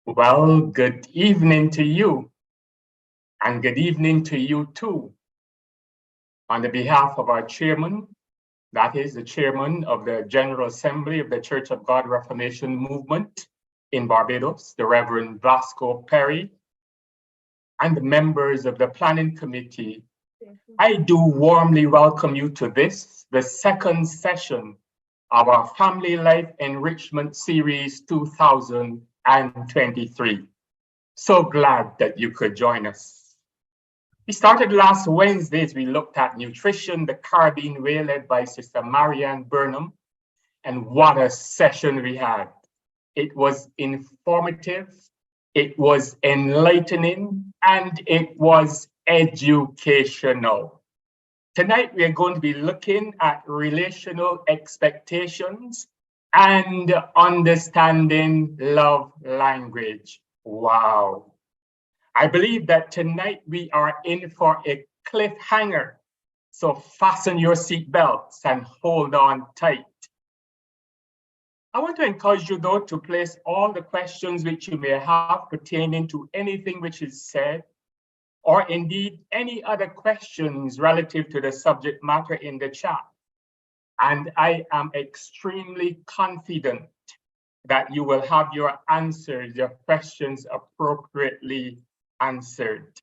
Well, good evening to you, and good evening to you too. On the behalf of our chairman, that is the chairman of the General Assembly of the Church of God Reformation Movement in Barbados, the Reverend Vasco Perry, and the members of the planning committee, I do warmly welcome you to this, the second session of our Family Life Enrichment Series 2023. So glad that you could join us. We started last Wednesday as we looked at nutrition, the Caribbean Way, led by Sister Marianne Burnham, and what a session we had. It was informative, it was enlightening, and it was educational. Tonight, we are going to be looking at relational expectations and understanding love language. Wow. I believe that tonight we are in for a cliffhanger. So fasten your seatbelts and hold on tight. I want to encourage you, though, to place all the questions which you may have pertaining to anything which is said, or indeed any other questions relative to the subject matter in the chat. And I am extremely confident that you will have your answers, your questions appropriately answered.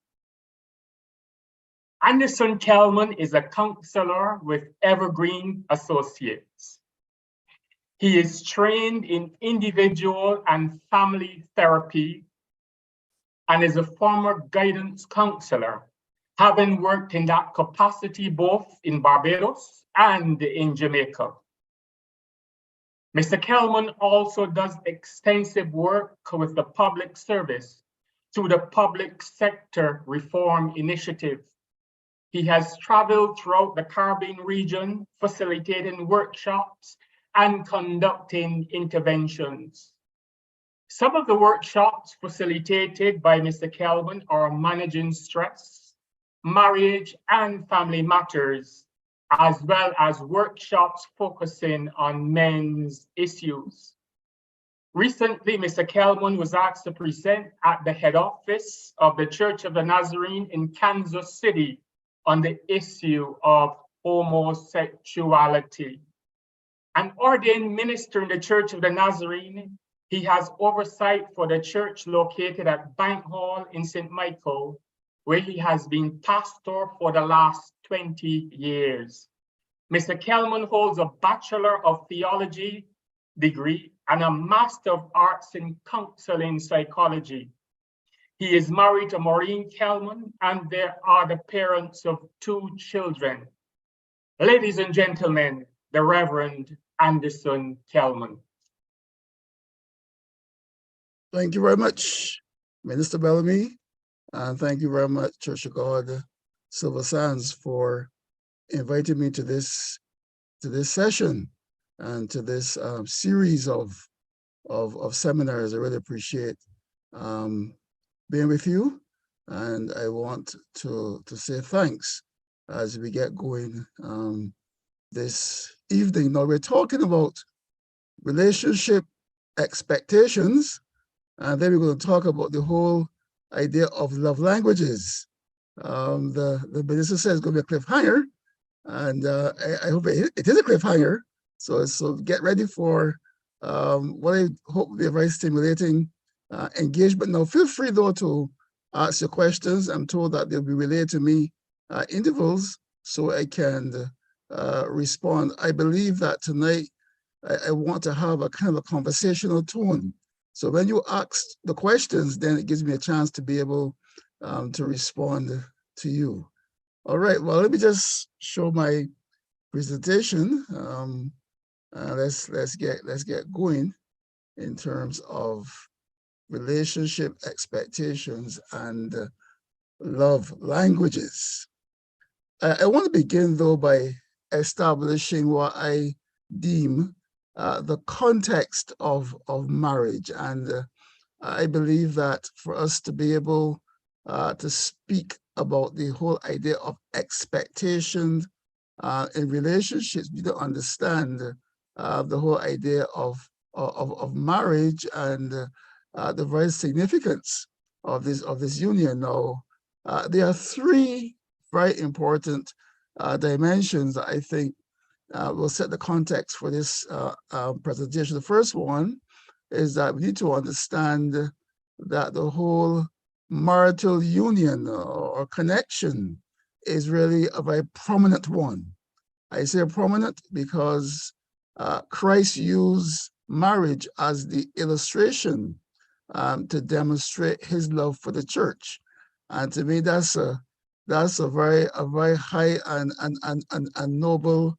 Anderson Kellman is a counselor with Evergreen Associates. He is trained in individual and family therapy and is a former guidance counselor, having worked in that capacity both in Barbados and in Jamaica. Mr. Kellman also does extensive work with the public service through the Public Sector Reform Initiative. He has traveled throughout the Caribbean region, facilitating workshops and conducting interventions. Some of the workshops facilitated by Mr. Kellman are managing stress, marriage and family matters, as well as workshops focusing on men's issues. Recently, Mr. Kellman was asked to present at the head office of the Church of the Nazarene in Kansas City on the issue of homosexuality. An ordained minister in the Church of the Nazarene, he has oversight for the church located at Bank Hall in St. Michael, where he has been pastor for the last 20 years. Mr. Kellman holds a Bachelor of Theology degree and a Master of Arts in Counseling Psychology. He is married to Maureen Kellman, and they are the parents of 2 children. Ladies and gentlemen, the Reverend Anderson Kellman. Thank you very much, Minister Bellamy, and thank you very much, Church of God Silver Sands, for inviting me to this session and to this series of seminars. I really appreciate being with you, and I want to say thanks as we get going this evening. Now we're talking about relationship expectations, and then we're going to talk about the whole idea of love languages. The minister says it's going to be a cliffhanger, and I hope it is a cliffhanger. So get ready for what I hope will be a very stimulating engagement. Now, feel free though to ask your questions. I'm told that they'll be relayed to me intervals so I can respond. I believe that tonight I want to have a kind of a conversational tone. So when you ask the questions, then it gives me a chance to be able to respond to you. All right, well, let me just show my presentation. Let's get going in terms of relationship expectations and love languages. I want to begin though by establishing what I deem the context of marriage. And I believe that for us to be able to speak about the whole idea of expectations in relationships, we need to understand the whole idea of marriage and the very significance of this union. Now, there are three very important dimensions that I think will set the context for this presentation. The first one is that we need to understand that the whole marital union or connection is really a very prominent one. I say prominent because Christ used marriage as the illustration to demonstrate his love for the church. And to me, that's a very high and noble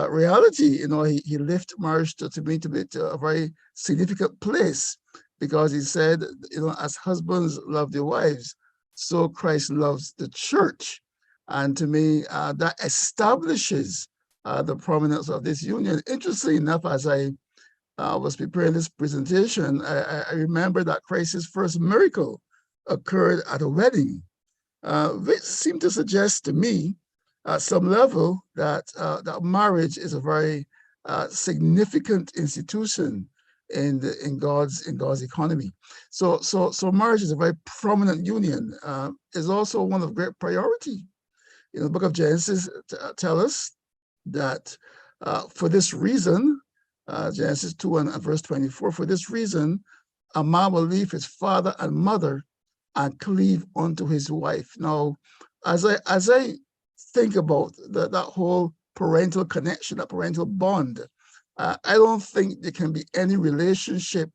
reality. You know, he lifted marriage to me to a very significant place, because he said, you know, as husbands love their wives, so Christ loves the church. And to me, that establishes the prominence of this union. Interestingly enough, as I was preparing this presentation, I remember that Christ's first miracle occurred at a wedding, which seemed to suggest to me at some level that that marriage is a very significant institution in God's economy. So marriage is a very prominent union. Is also one of great priority. You know, the book of Genesis tell us that for this reason, Genesis 2 and verse 24, for this reason, a man will leave his father and mother and cleave unto his wife. Now, as I think about that whole parental connection, that parental bond, I don't think there can be any relationship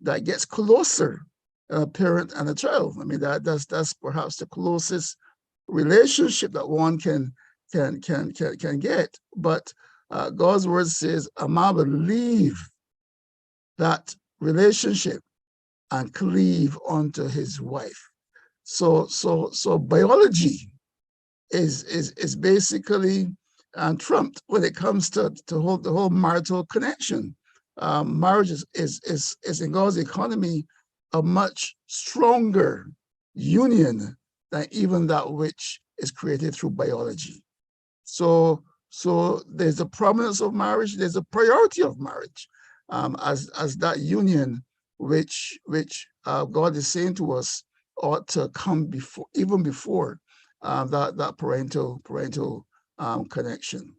that gets closer a parent and a child. I mean, that's perhaps the closest relationship that one can get. But God's word says a man will leave that relationship and cleave unto his wife. So biology is basically trumped when it comes to the whole marital connection. Marriage is in God's economy a much stronger union than even that which is created through biology. So there's a prominence of marriage, there's a priority of marriage as that union which God is saying to us ought to come before, even before that parental connection.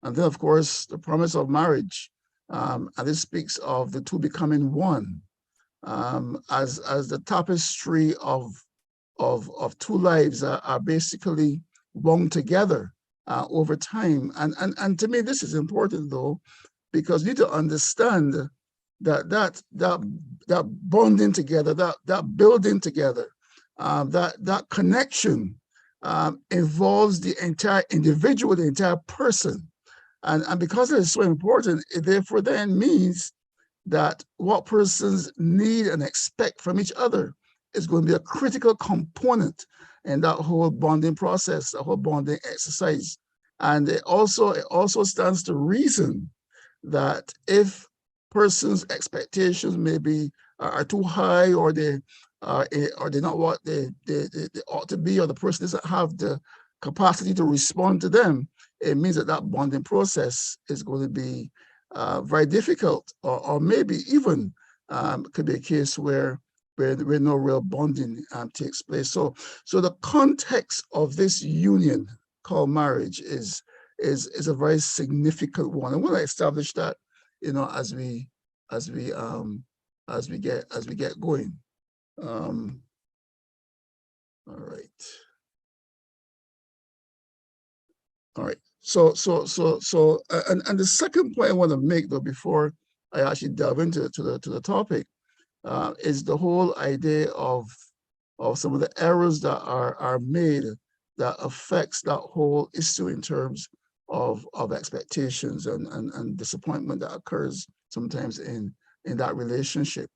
And then, of course, the promise of marriage, and this speaks of the two becoming one, as the tapestry of two lives are basically woven together over time. And to me, this is important, though, because we need to understand that bonding together, that building together, that connection involves the entire individual, the entire person. And because it is so important, it therefore then means that what persons need and expect from each other is going to be a critical component in that whole bonding process, the whole bonding exercise. And it also stands to reason that if persons' expectations maybe are too high, or they're not what they ought to be, or the person doesn't have the capacity to respond to them, it means that bonding process is going to be very difficult, or maybe even could be a case where no real bonding takes place. So the context of this union called marriage is a very significant one. And we'll establish that, you know, as we get going. All right. So and the second point I want to make, though, before I actually delve into the topic, is the whole idea of some of the errors that are made that affects that whole issue in terms of expectations and disappointment that occurs sometimes in that relationship.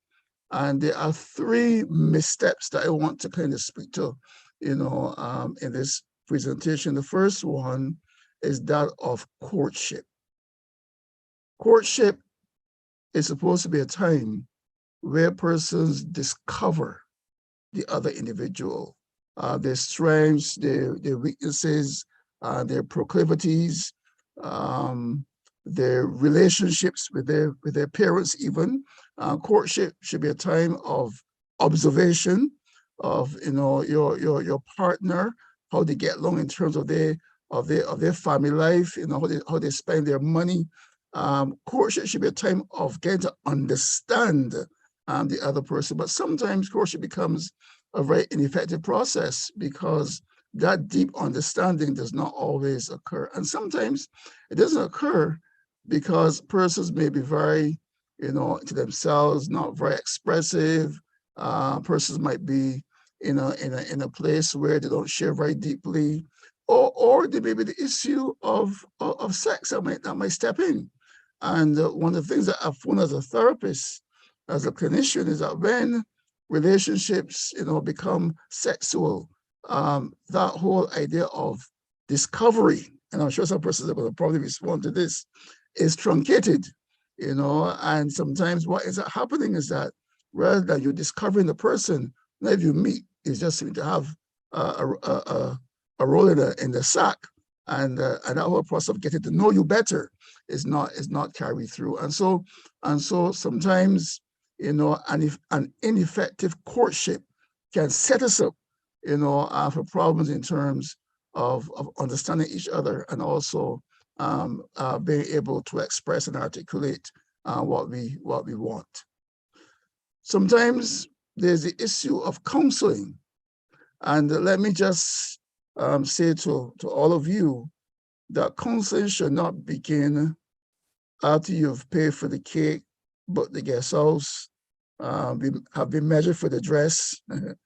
And there are three missteps that I want to kind of speak to, you know, in this presentation. The first one is that of courtship. Courtship is supposed to be a time where persons discover the other individual, their strengths, their weaknesses, their proclivities, their relationships with their parents even. Courtship should be a time of observation of your partner, how they get along in terms of their family life, how they spend their money. Courtship should be a time of getting to understand the other person. But sometimes courtship becomes a very ineffective process because that deep understanding does not always occur. And sometimes it doesn't occur because persons may be very, to themselves, not very expressive. Persons might be in a place where they don't share very deeply, or there may be the issue of sex that might step in. And one of the things that I've found as a therapist, as a clinician, is that when relationships, become sexual, that whole idea of discovery, and I'm sure some persons are going to probably respond to this, is truncated, and sometimes what is happening is that rather than you discovering the person, now if you meet, it's just to have a role in the sack, and that whole process of getting to know you better is not carried through, and so sometimes an ineffective courtship can set us up for problems in terms of understanding each other, and also being able to express and articulate what we want. Sometimes there's the issue of counseling, and let me just say to all of you that counseling should not begin after you've paid for the cake, booked the guest house, have been measured for the dress, and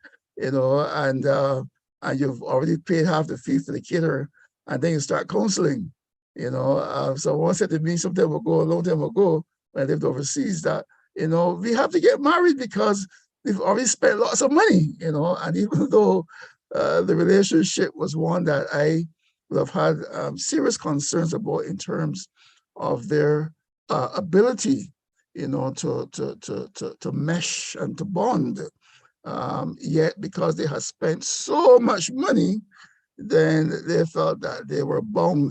you've already paid half the fee for the caterer, and then you start counseling. Someone said to me some time ago, a long time ago, when I lived overseas, that we have to get married because we've already spent lots of money, and even though the relationship was one that I would have had serious concerns about in terms of their ability, to mesh and to bond. Yet, because they had spent so much money, then they felt that they were bound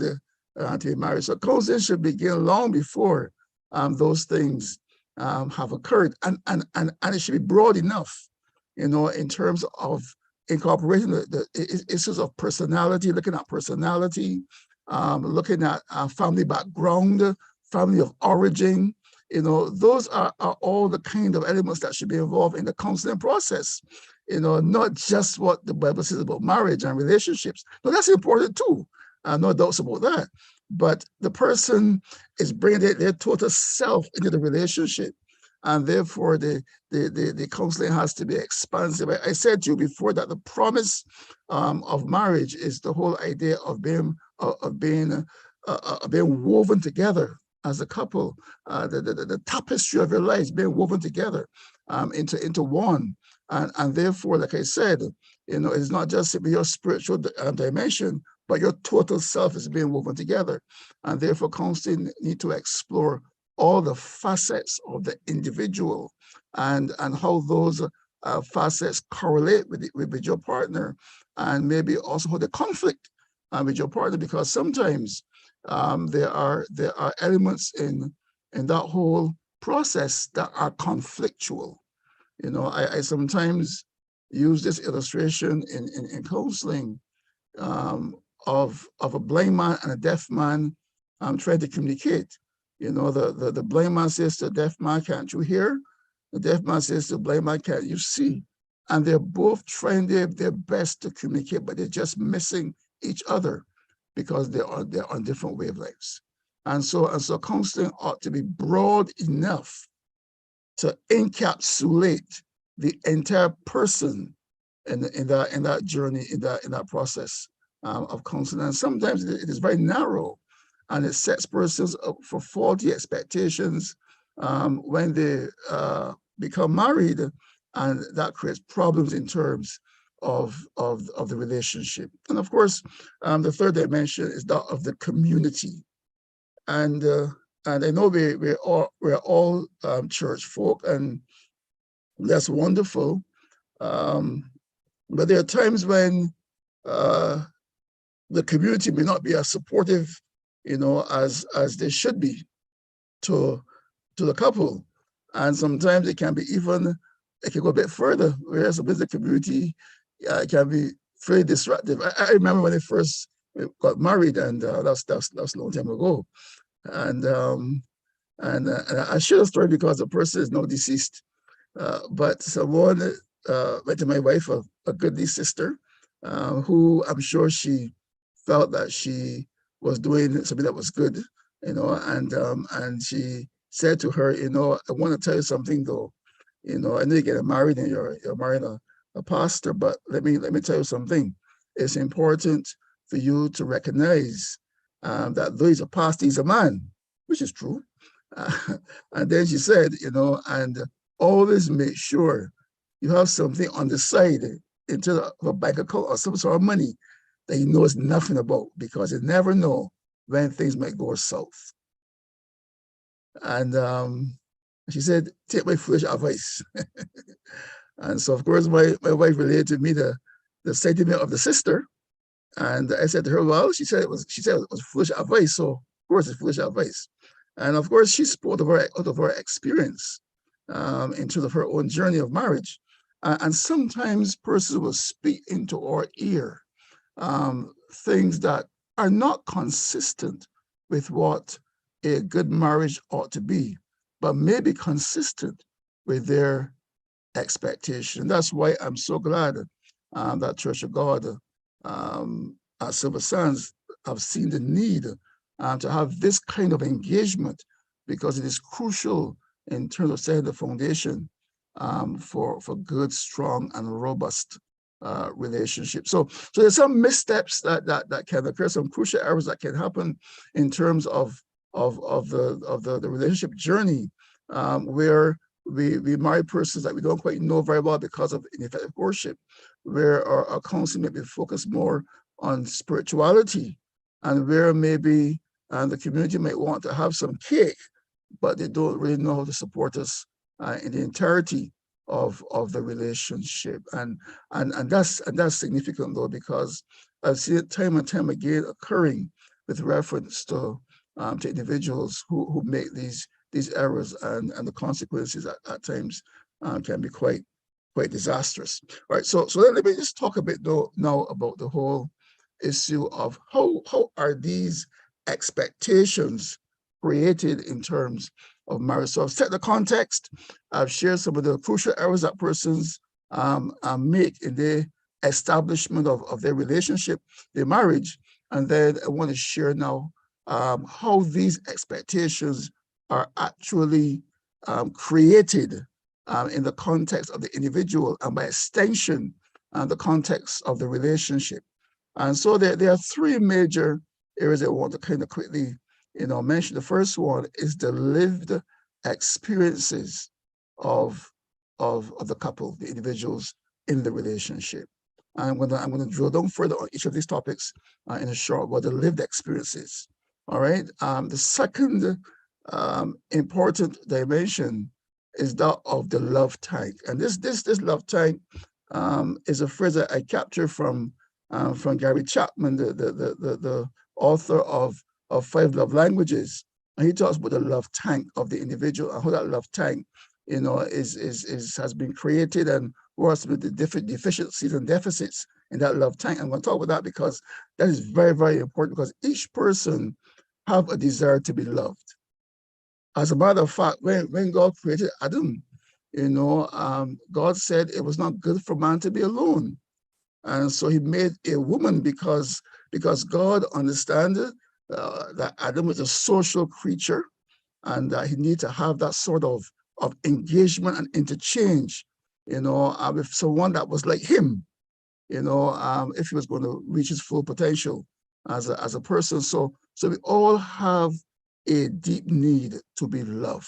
to be married. So counseling should begin long before those things have occurred, and it should be broad enough, in terms of incorporating the issues of personality, looking at personality, looking at family background, family of origin. Those are all the kind of elements that should be involved in the counseling process. Not just what the Bible says about marriage and relationships. No, that's important too. No doubts about that. But the person is bringing their total self into the relationship, and therefore the counseling has to be expansive. I said to you before that the promise of marriage is the whole idea of being woven together as a couple, the tapestry of your lives being woven together into one, and therefore, like I said, it's not just your spiritual dimension, but your total self is being woven together, and therefore, counseling need to explore all the facets of the individual and how those facets correlate with your partner, and maybe also how they conflict with your partner, because sometimes there are elements in that whole process that are conflictual. I sometimes use this illustration in counseling of a blind man and a deaf man trying to communicate. The blind man says to the deaf man, "Can't you hear?" The deaf man says to the blind man, "Can't you see?" And they're both trying their best to communicate, but they're just missing each other because they're on different wavelengths. And so counseling ought to be broad enough to encapsulate the entire person in that journey, in that process of counseling. And sometimes it is very narrow, and it sets persons up for faulty expectations when they become married, and that creates problems in terms of the relationship. And of course, the third dimension is that of the community. And I know we're all church folk, and that's wonderful. But there are times when the community may not be as supportive, as they should be to the couple. And sometimes it can go a bit further, whereas the business community can be very disruptive. I remember when I first got married, and that's a long time ago. And I share the story because the person is now deceased. But someone went to my wife, a goodly sister, who I'm sure she felt that she was doing something that was good, and she said to her, I want to tell you something though. I know you're getting married and you're marrying a pastor, but let me tell you something. It's important for you to recognize that though he's a pastor, he's a man, which is true. And then she said, and always make sure you have something on the side into a bank account or some sort of money that he knows nothing about, because you never know when things might go south. And she said, take my foolish advice. And so, of course, my wife related to me the sentiment of the sister. And I said to her, well, she said it was foolish advice. So, of course, it's foolish advice. And of course, she spoke out of her experience in terms of her own journey of marriage. And sometimes persons will speak into our ear things that are not consistent with what a good marriage ought to be, but may be consistent with their expectation. That's why I'm so glad that Church of God at Silver Sands have seen the need to have this kind of engagement, because it is crucial in terms of setting the foundation for good, strong, and robust relationships. So there's some missteps that can occur, some crucial errors that can happen in terms of the relationship journey, where we marry persons that we don't quite know very well because of ineffective courtship, where our counseling may be focused more on spirituality, and where maybe the community might want to have some cake, but they don't really know how to support us in the entirety of the relationship. And that's significant though, because I've seen it time and time again occurring with reference to individuals who make these errors, and the consequences at times can be quite disastrous. All right, so let me just talk a bit though now about the whole issue of how are these expectations created in terms of marriage. So I've set the context. I've shared some of the crucial errors that persons make in the establishment of their relationship, their marriage, and then I want to share now how these expectations are actually created in the context of the individual, and by extension, the context of the relationship. And so there are three major areas that I want to kind of quickly mention. The first one is the lived experiences of the couple, the individuals in the relationship. And I'm going to drill down further on each of these topics in a short while, the lived experiences. All right. The second important dimension is that of the love tank, and this love tank is a phrase that I captured from Gary Chapman, the author of 5 Love Languages, and he talks about the love tank of the individual and how that love tank, has been created, and what are some of the different deficiencies and deficits in that love tank. I'm going to talk about that because that is very, very important, because each person have a desire to be loved. As a matter of fact, when God created Adam, God said it was not good for man to be alone. And so he made a woman because God understood that Adam was a social creature, and that he needed to have that sort of engagement and interchange, with someone that was like him, if he was going to reach his full potential as a person. So we all have a deep need to be loved.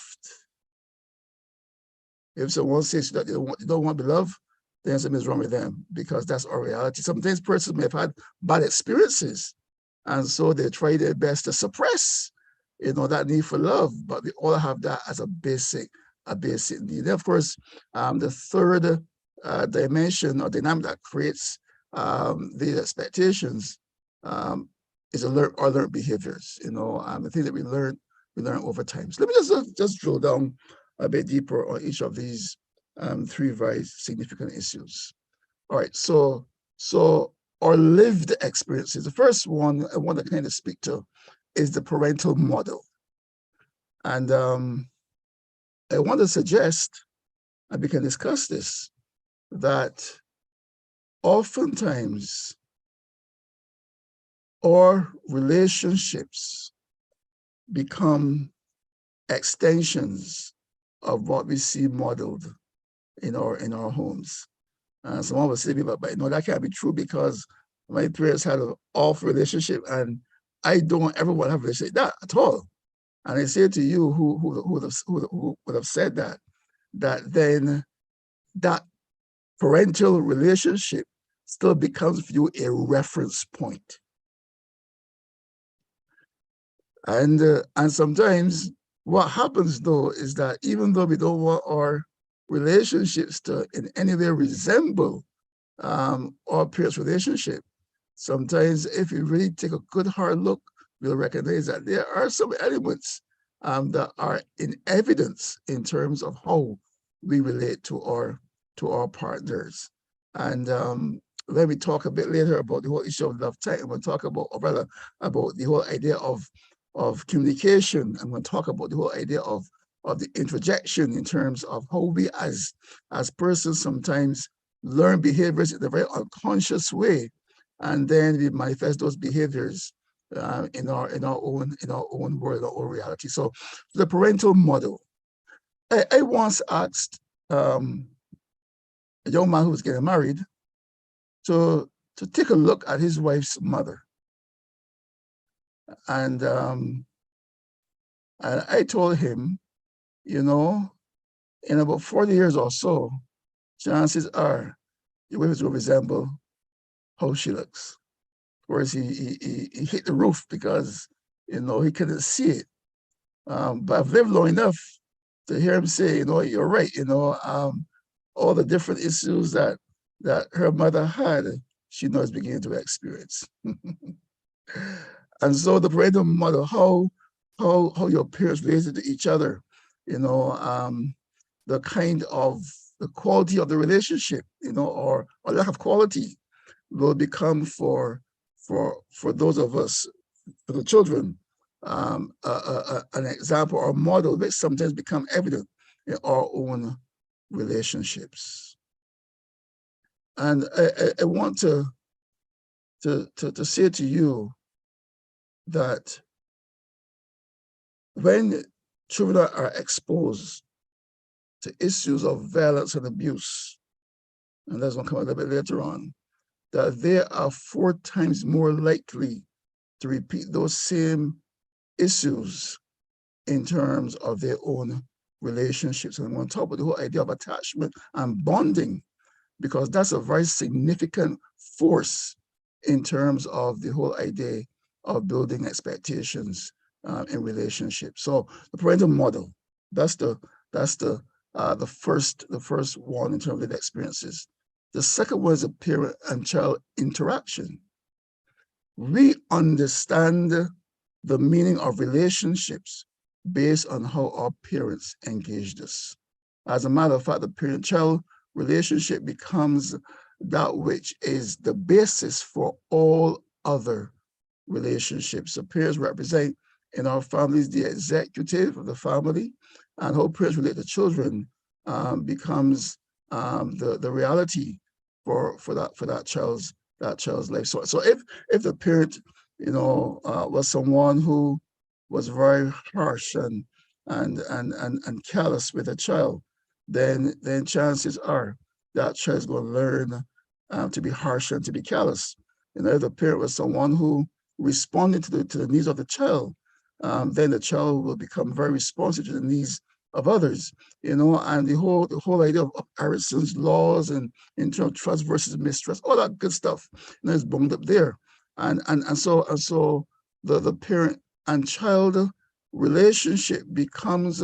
If someone says that they don't want to be loved, then something is wrong with them, because that's our reality. Sometimes persons may have had bad experiences, and so they try their best to suppress, that need for love, but we all have that as a basic need. And of course, the third dimension or dynamic that creates these expectations is learned behaviors, the thing that we learn over time. So let me just drill down a bit deeper on each of these three very significant issues. All right, so our lived experiences. The first one I want to kind of speak to is the parental model. And I want to suggest, and we can discuss this, that oftentimes our relationships become extensions of what we see modeled in our homes. Someone was saying, but that can't be true because my parents had an off relationship, and I don't ever want to have a relationship that at all. And I say to you, who would have said that then that parental relationship still becomes for you a reference point. And sometimes what happens though is that even though we don't want our relationships to in any way resemble our parents' relationship, sometimes if you really take a good hard look, we'll recognize that there are some elements that are in evidence in terms of how we relate to our partners. And when we talk a bit later about the whole issue of love time, we'll talk about, or rather, about the whole idea of communication, and we'll talk about the whole idea of the interjection in terms of how we as persons sometimes learn behaviors in a very unconscious way, and then we manifest those behaviors in our own world, our own reality. So the parental model. I once asked a young man who was getting married to take a look at his wife's mother, and I told him, in about 40 years or so, chances are your wife will resemble how she looks. Whereas he hit the roof because, he couldn't see it. But I've lived long enough to hear him say, you're right, all the different issues that her mother had, she now is beginning to experience. And so the parental model, how your parents related to each other, the kind of the quality of the relationship, or lack of quality, will become for those of us, for the children, an example or model which sometimes become evident in our own relationships. And I want to say to you that when children are exposed to issues of violence and abuse, and that's going to come a little bit later on, that they are 4 times more likely to repeat those same issues in terms of their own relationships. And I'm going to talk about the whole idea of attachment and bonding, because that's a very significant force in terms of the whole idea of building expectations in relationships. So the parental model, that's the first one in terms of the experiences. The second one is a parent and child interaction. We understand the meaning of relationships based on how our parents engaged us. As a matter of fact, the parent-child relationship becomes that which is the basis for all other relationships. So parents represent in our families the executive of the family, and how parents relate to children becomes the reality for that child's life. So if the parent was someone who was very harsh and callous with a child, then chances are that child is going to learn to be harsh and to be callous. If the parent was someone who responded to the needs of the child, then the child will become very responsive to the needs of others, and the whole idea of Ariston's laws and internal trust versus mistrust, all that good stuff, is bound up there. And so the parent and child relationship becomes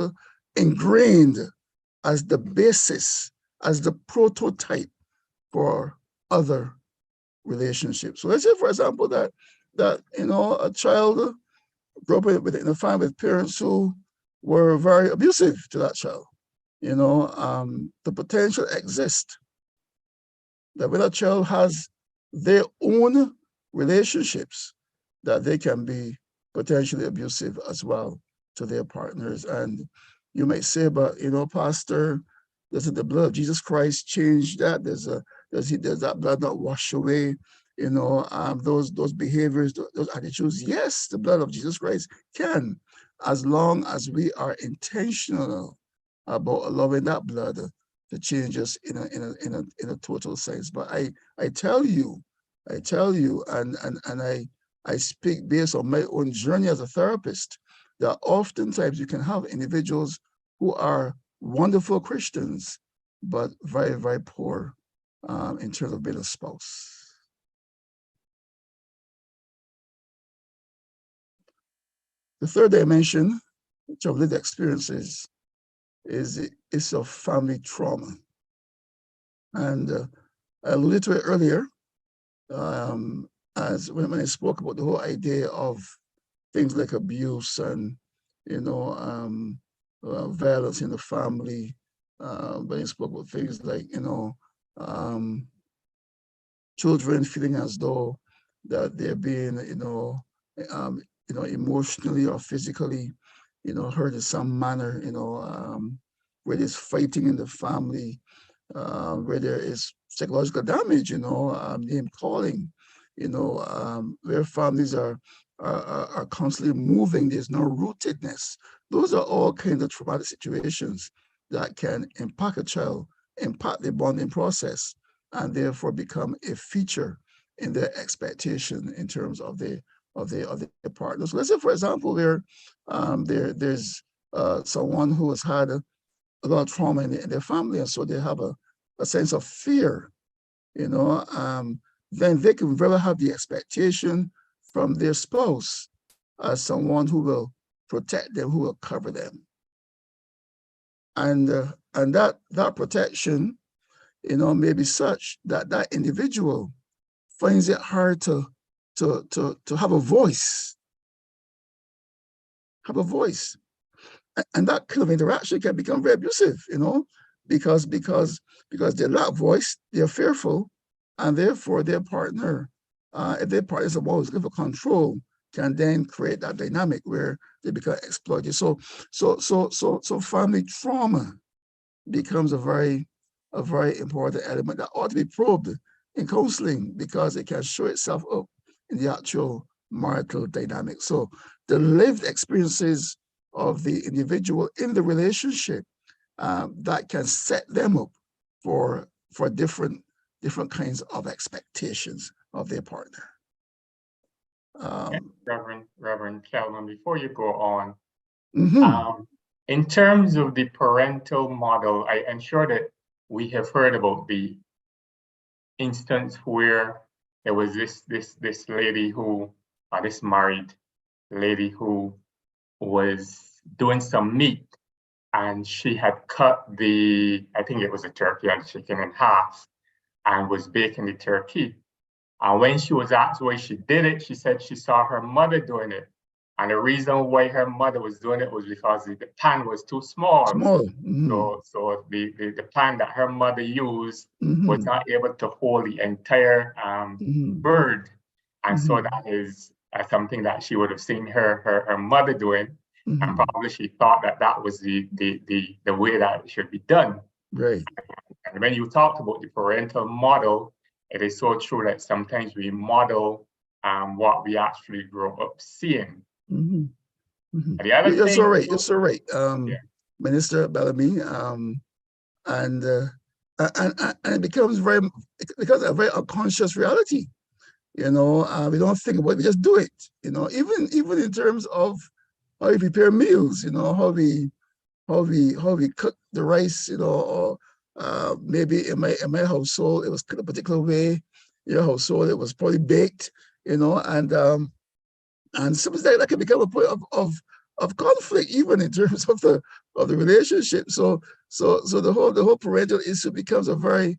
ingrained as the basis, as the prototype for other relationships. So let's say, for example, that a child grew up in a family with parents who were very abusive to that child. The potential exists that when a child has their own relationships, that they can be potentially abusive as well to their partners. And you might say, but Pastor, doesn't the blood of Jesus Christ change that? Does that blood not wash away, those behaviors, those attitudes? Yes, the blood of Jesus Christ can, as long as we are intentional about allowing that blood to change us in a total sense. But I tell you, and I speak based on my own journey as a therapist, that oftentimes you can have individuals who are wonderful Christians, but very, very poor in terms of being a spouse. The third dimension, which I've lived experiences, is of family trauma. And I alluded to it earlier, as when I spoke about the whole idea of things like abuse and violence in the family. When I spoke about things like children feeling as though that they're being emotionally or physically hurt in some manner, where there's fighting in the family, where there is psychological damage, name calling, where families are constantly moving. There's no rootedness. Those are all kinds of traumatic situations that can impact a child, impact the bonding process, and therefore become a feature in their expectation in terms of the partners. Let's say, for example, there's someone who has had a lot of trauma in their family, and so they have a sense of fear, then they can very have the expectation from their spouse as someone who will protect them, who will cover them. And that protection, may be such that that individual finds it hard to have a voice. And that kind of interaction can become very abusive, because they lack voice, they're fearful, and therefore their partner, if their partner is always looking for control, can then create that dynamic where they become exploited. So family trauma becomes a very important element that ought to be probed in counseling, because it can show itself up in the actual marital dynamic. So the lived experiences of the individual in the relationship that can set them up for different kinds of expectations of their partner. Reverend Kellman, before you go on, mm-hmm. In terms of the parental model, I am sure that we have heard about the instance where there was this lady who, this married lady who was doing some meat, and she had cut I think it was a turkey and chicken in half, and was baking the turkey. And when she was asked why she did it, she said she saw her mother doing it. And the reason why her mother was doing it was because the pan was too small. Mm-hmm. So the pan that her mother used mm-hmm. was not able to hold the entire bird. And so that is something that she would have seen her mother doing. And probably she thought that was the way that it should be done. Right. And when you talked about the parental model, it is so true that sometimes we model what we actually grow up seeing. The other You're thing, so right. You're so right, Minister Bellamy. And it becomes a very unconscious reality. We don't think about it; we just do it. Even in terms of how we prepare meals. How we cook the rice. Or maybe in my household it was cooked a particular way. Your household it was probably baked. And sometimes that can become a point of conflict, even in terms of the relationship. So the whole parental issue becomes a very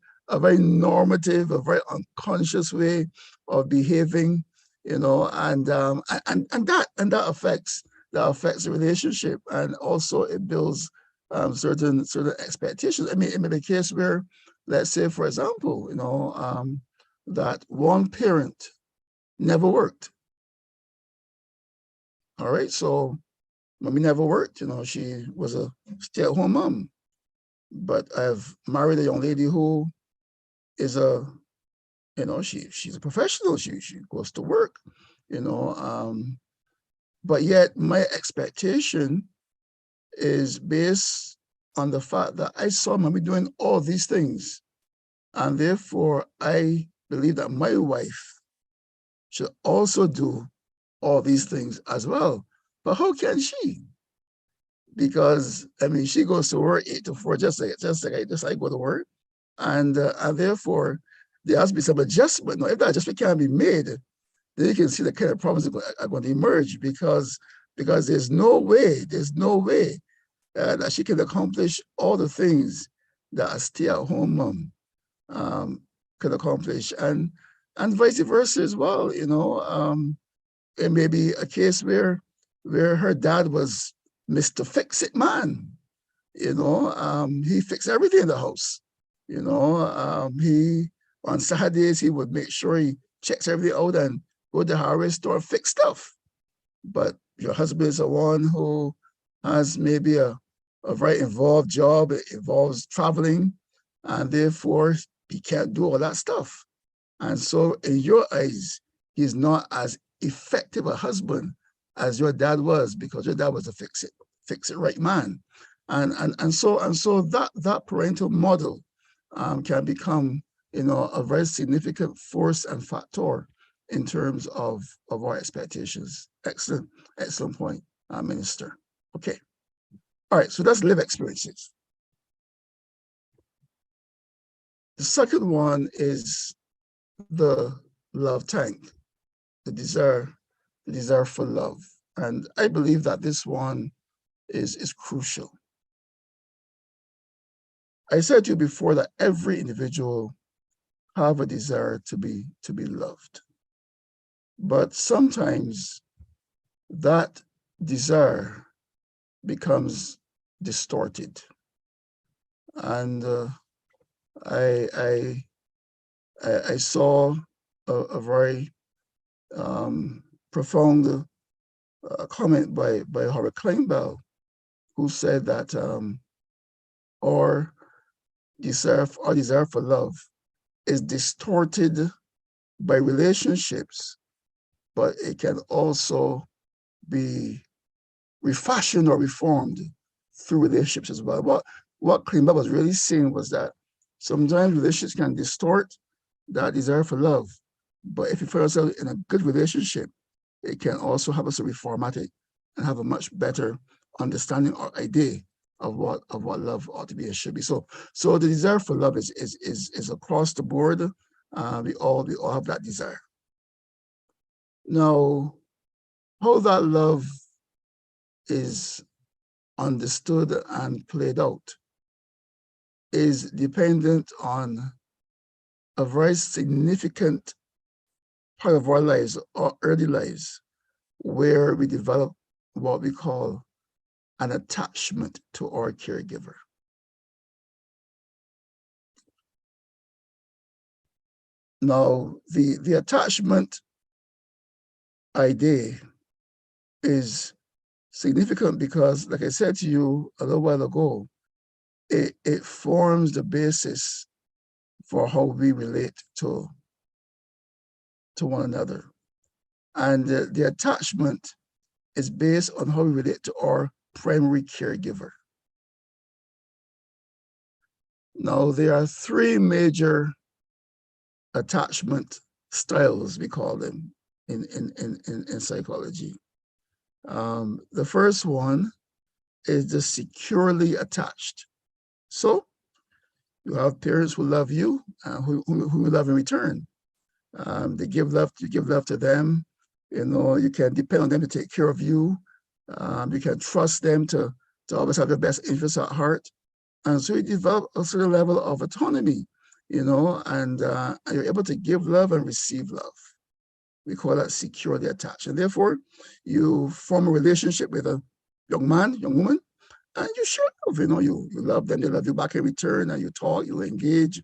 normative, a very unconscious way of behaving, you know, and that affects the relationship, and also it builds certain expectations. I mean, it may be a case where, let's say, for example, you know, that one parent never worked. All right, so mommy never worked. You know, she was a stay-at-home mom. But I've married a young lady who is you know, she's a professional. She goes to work, you know. But yet my expectation is based on the fact that I saw mommy doing all these things, and therefore I believe that my wife should also do all these things as well. But how can she? Because I mean, she goes to work 8 to 4, just like I go to work, and therefore there has to be some adjustment. Now, if that adjustment can be made, then you can see the kind of problems that are going to emerge, because there's no way that she can accomplish all the things that a stay-at-home mom can accomplish, and vice versa as well. You know, it may be a case where her dad was Mr. Fix-It Man. You know, he fixed everything in the house. You know, he on Saturdays he would make sure he checks everything out and go to the hardware store and fix stuff. But your husband is the one who has maybe a very involved job. It involves traveling, and therefore he can't do all that stuff. And so in your eyes, he's not as effective a husband as your dad was, because your dad was a fix it right man. And so that parental model can become, you know, a very significant force and factor in terms of our expectations. Excellent point, Minister. Okay. All right, so that's lived experiences. The second one is the love tank, the desire for love. And I believe that this one is crucial. I said to you before that every individual have a desire to be loved. But sometimes that desire becomes distorted. And I saw a very profound comment by Howard Kleinbell, who said that our desire for love is distorted by relationships, but it can also be refashioned or reformed through relationships as well. What Kleinbell was really saying was that sometimes relationships can distort that desire for love, but if you find yourself in a good relationship, it can also help us to reformat it and have a much better understanding or idea of what love ought to be and should be. So the desire for love is across the board. We all have that desire. Now, how that love is understood and played out is dependent on a very significant part of our lives, our early lives, where we develop what we call an attachment to our caregiver. Now, the attachment idea is significant because, like I said to you a little while ago, it forms the basis for how we relate to one another. And the attachment is based on how we relate to our primary caregiver. Now, there are 3 major attachment styles, we call them in psychology. The first one is the securely attached. So you have parents who love you, who love in return. They give love to them. You know, you can depend on them to take care of you. You can trust them to always have your best interests at heart. And so you develop a certain level of autonomy, you know, and you're able to give love and receive love. We call that securely attached. And therefore, you form a relationship with a young man, young woman, and you share love. You love them, they love you back in return, and you talk, you engage,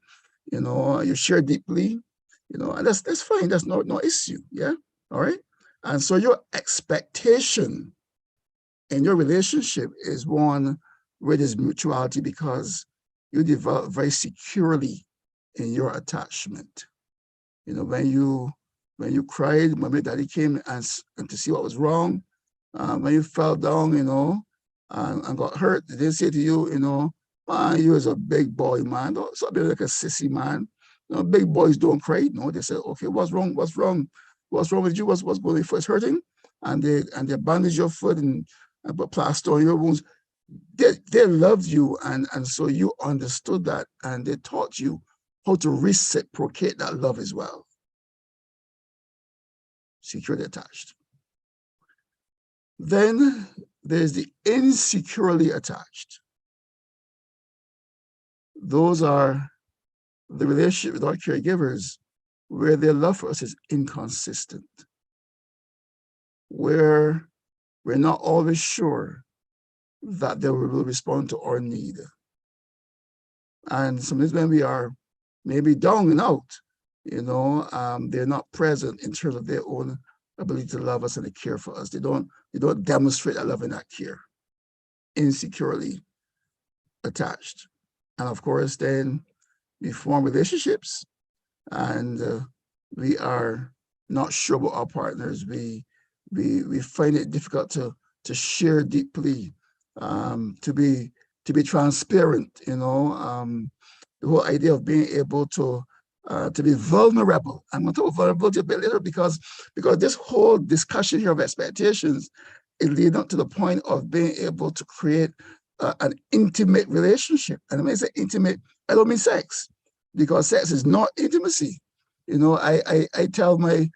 you share deeply, and that's fine. That's no issue. Yeah. All right. And so your expectation in your relationship is one where there's mutuality because you develop very securely in your attachment. When you cried, when my daddy came and to see what was wrong, when you fell down, and got hurt, they didn't say to you, man, you was a big boy, man. Don't stop being like a sissy, man. Big boys don't cry. No, they say, okay, what's wrong? What's wrong? What's wrong with you? What's going on? Your foot's hurting, and they bandage your foot and put plaster on your wounds. They loved you, and so you understood that, and they taught you how to reciprocate that love as well. Securely attached. Then there's the insecurely attached. Those are the relationship with our caregivers where their love for us is inconsistent, where we're not always sure that they will respond to our need. And sometimes when we are maybe down and out, they're not present in terms of their own ability to love us and to care for us. They don't demonstrate that love and that care. Insecurely attached. And of course, then we form relationships and we are not sure about our partners. We find it difficult to share deeply, to be transparent. The whole idea of being able to be vulnerable. I'm going to talk about vulnerability a bit later because this whole discussion here of expectations is leading up to the point of being able to create an intimate relationship. And when I say intimate, I don't mean sex, because sex is not intimacy. I tell my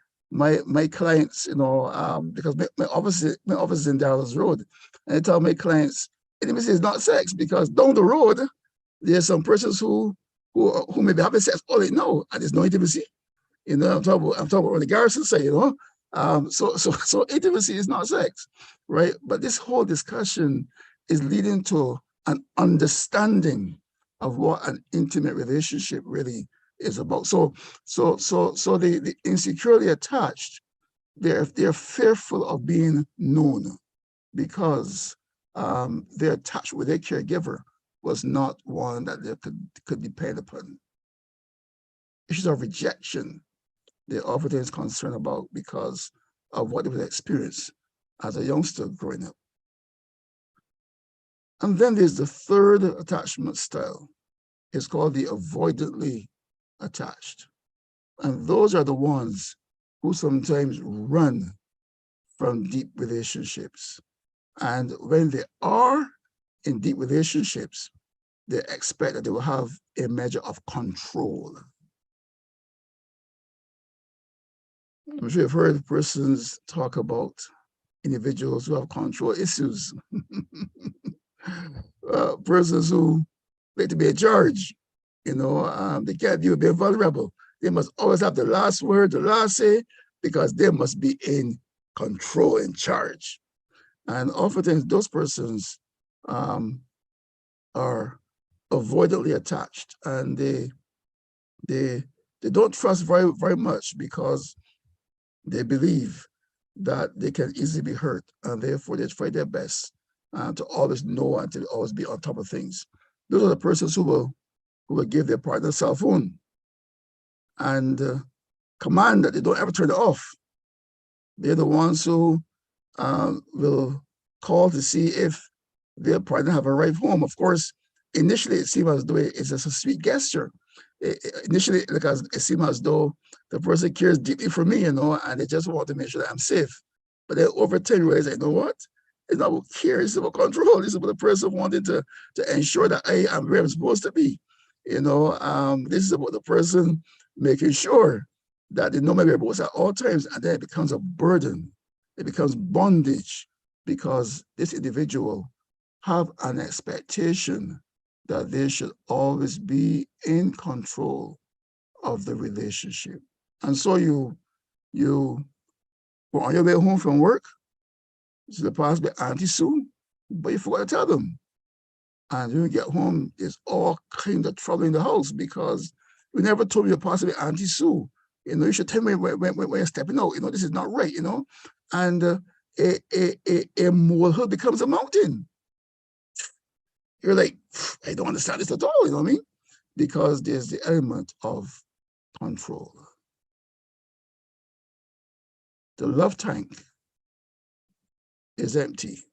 clients, because my office is in Dallas Road, and I tell my clients, intimacy is not sex, because down the road, there's some persons who may be having sex all they know, and there's no intimacy. I'm talking about what the Garrison say, So intimacy is not sex, right? But this whole discussion is leading to an understanding of what an intimate relationship really is about. So the insecurely attached, they're fearful of being known because their attachment with their caregiver was not one that they could depend upon. Issues of rejection, they're often concerned about because of what they would experience as a youngster growing up. And then there's the third attachment style. It's called the avoidantly attached. And those are the ones who sometimes run from deep relationships. And when they are in deep relationships, they expect that they will have a measure of control. I'm sure you've heard persons talk about individuals who have control issues. Persons who like to be in charge, they can't deal with being vulnerable. They must always have the last word, the last say, because they must be in control, in charge. And oftentimes those persons are avoidantly attached, and they don't trust very, very much because they believe that they can easily be hurt, and therefore they try their best to always know and to always be on top of things. Those are the persons who will give their partner a cell phone and command that they don't ever turn it off. They're the ones who will call to see if their partner have arrived home. Of course, initially it seems as though it's just a sweet gesture. Initially, it seems as though the person cares deeply for me, and they just want to make sure that I'm safe. But then over time, you realize, what? It's not about care, it's about control. It's about the person wanting to ensure that I am where I'm supposed to be. This is about the person making sure that they know my whereabouts at all times, and then it becomes a burden. It becomes bondage because this individual have an expectation that they should always be in control of the relationship. And so you But on your way home from work, it's the possible Auntie Sue, but you forgot to tell them. And when you get home, there's all kind of trouble in the house because you never told me you're possibly Auntie Sue. You should tell me when you're stepping out. This is not right. And a molehill becomes a mountain. You're like, I don't understand this at all. You know what I mean? Because there's the element of control. The love tank is empty,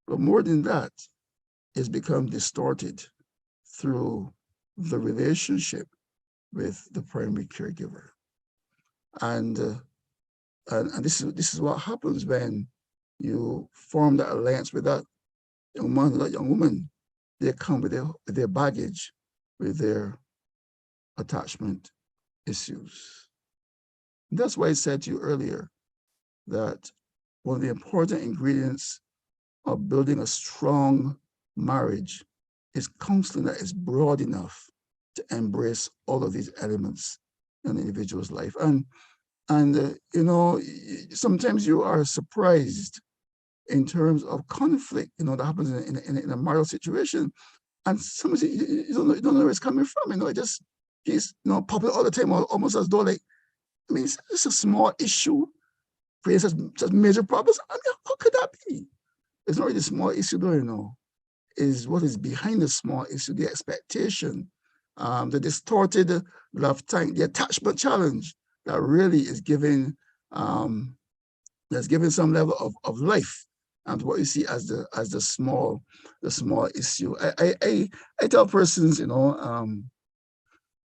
but more than that, it's become distorted through the relationship with the primary caregiver. And this is what happens when you form that alliance with that young man, that young woman. They come with their baggage, with their attachment issues. And that's why I said to you earlier that one of the important ingredients of building a strong marriage is counseling that is broad enough to embrace all of these elements in an individual's life. And sometimes you are surprised in terms of conflict, that happens in a marital situation, and sometimes you don't know where it's coming from. It just keeps popping all the time, almost as though it's just a small issue creates such major problems. How could that be? It's not really a small issue, though. Is what is behind the small issue, the expectation, the distorted love tank, the attachment challenge that really is giving some level of life and what you see as the small issue. I tell persons,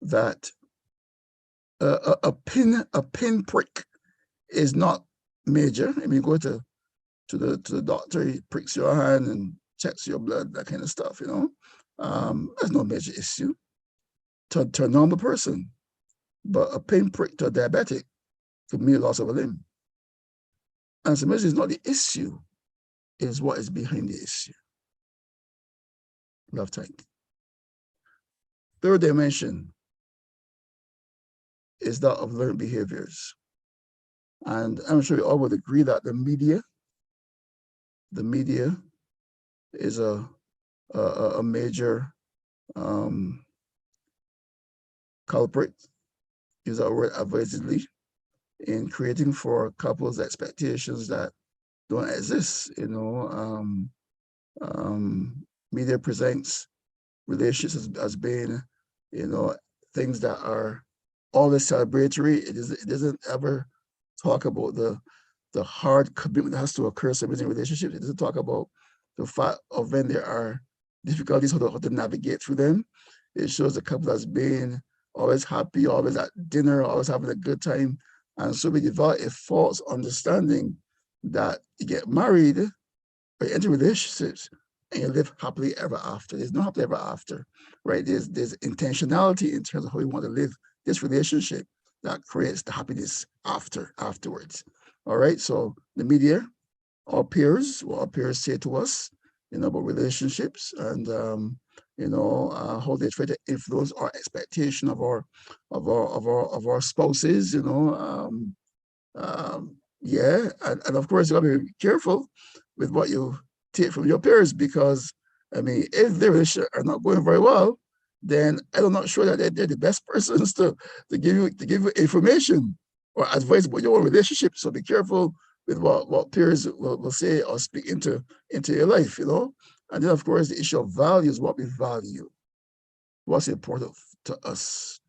that a pin prick is not major. I mean, go to the doctor, he pricks your hand and checks your blood, that kind of stuff. That's no major issue to a normal person, but a pin prick to a diabetic could mean loss of a limb. And so it's not the issue, is what is behind the issue. Love tank. Third dimension is that of learned behaviors. And I'm sure you all would agree that the media is a major culprit, use that word advisedly, in creating for couples expectations that don't exist. Media presents relationships as being, things that are always celebratory. It doesn't ever talk about the hard commitment that has to occur in relationships. It doesn't talk about the fact of when there are difficulties, how to navigate through them. It shows the couple as being always happy, always at dinner, always having a good time. And so we develop a false understanding that you get married or you enter relationships and you live happily ever after. There's no happily ever after, right? There's intentionality in terms of how we want to live this relationship that creates the happiness afterwards. All right, so the media, our peers, what our peers say to us, about relationships and how they try to influence our expectation of our spouses, and of course you gotta be careful with what you take from your peers, because if their relationships are not going very well, then I'm not sure that they're the best persons to give you information or advice about your own relationship. So be careful with what peers will say or speak into your life, And then of course the issue of values, what we value, what's important to us,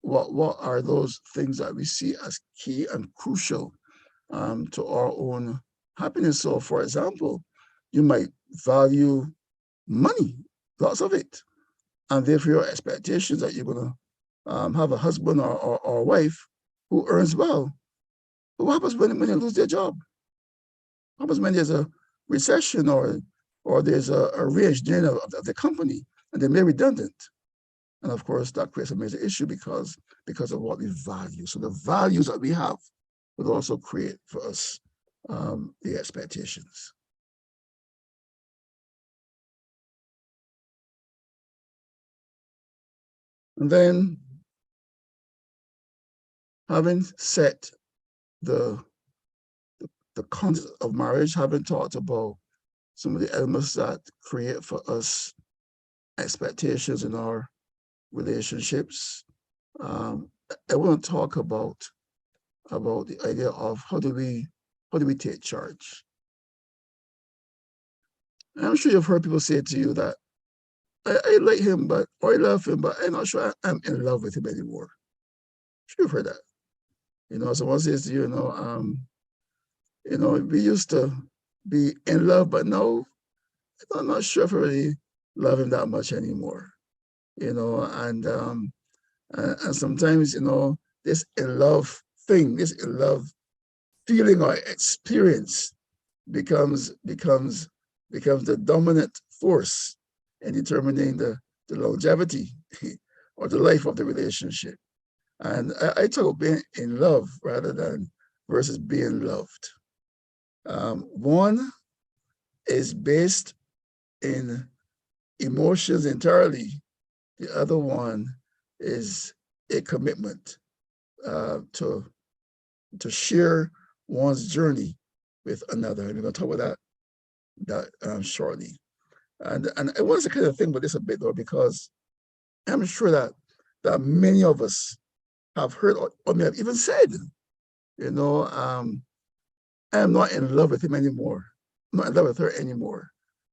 what are those things that we see as key and crucial to our own happiness. So for example, you might value money, lots of it, and therefore your expectations that you're going to have a husband or a wife who earns well. But what happens when they lose their job? What happens when there's a recession or there's a re-engineering of the company and they're made redundant? And of course, that creates a major issue because of what we value. So the values that we have will also create for us the expectations. And then having set the concept of marriage, having talked about some of the elements that create for us expectations in our relationships, I want to talk about the idea of how do we take charge. And I'm sure you've heard people say to you that I like him, or I love him, but I'm not sure I'm in love with him anymore. I'm sure you've heard that. Someone says to you, we used to be in love, but now I'm not sure if I really love him that much anymore. And sometimes, this in love thing, this in love feeling or experience becomes the dominant force in determining the longevity or the life of the relationship. And I talk about being in love rather than versus being loved. One is based in emotions entirely. The other one is a commitment to share one's journey with another. And we're going to talk about that shortly. And I want to kind of think about this a bit though, because I'm sure that many of us have heard or may have even said, I'm not in love with him anymore. I'm not in love with her anymore.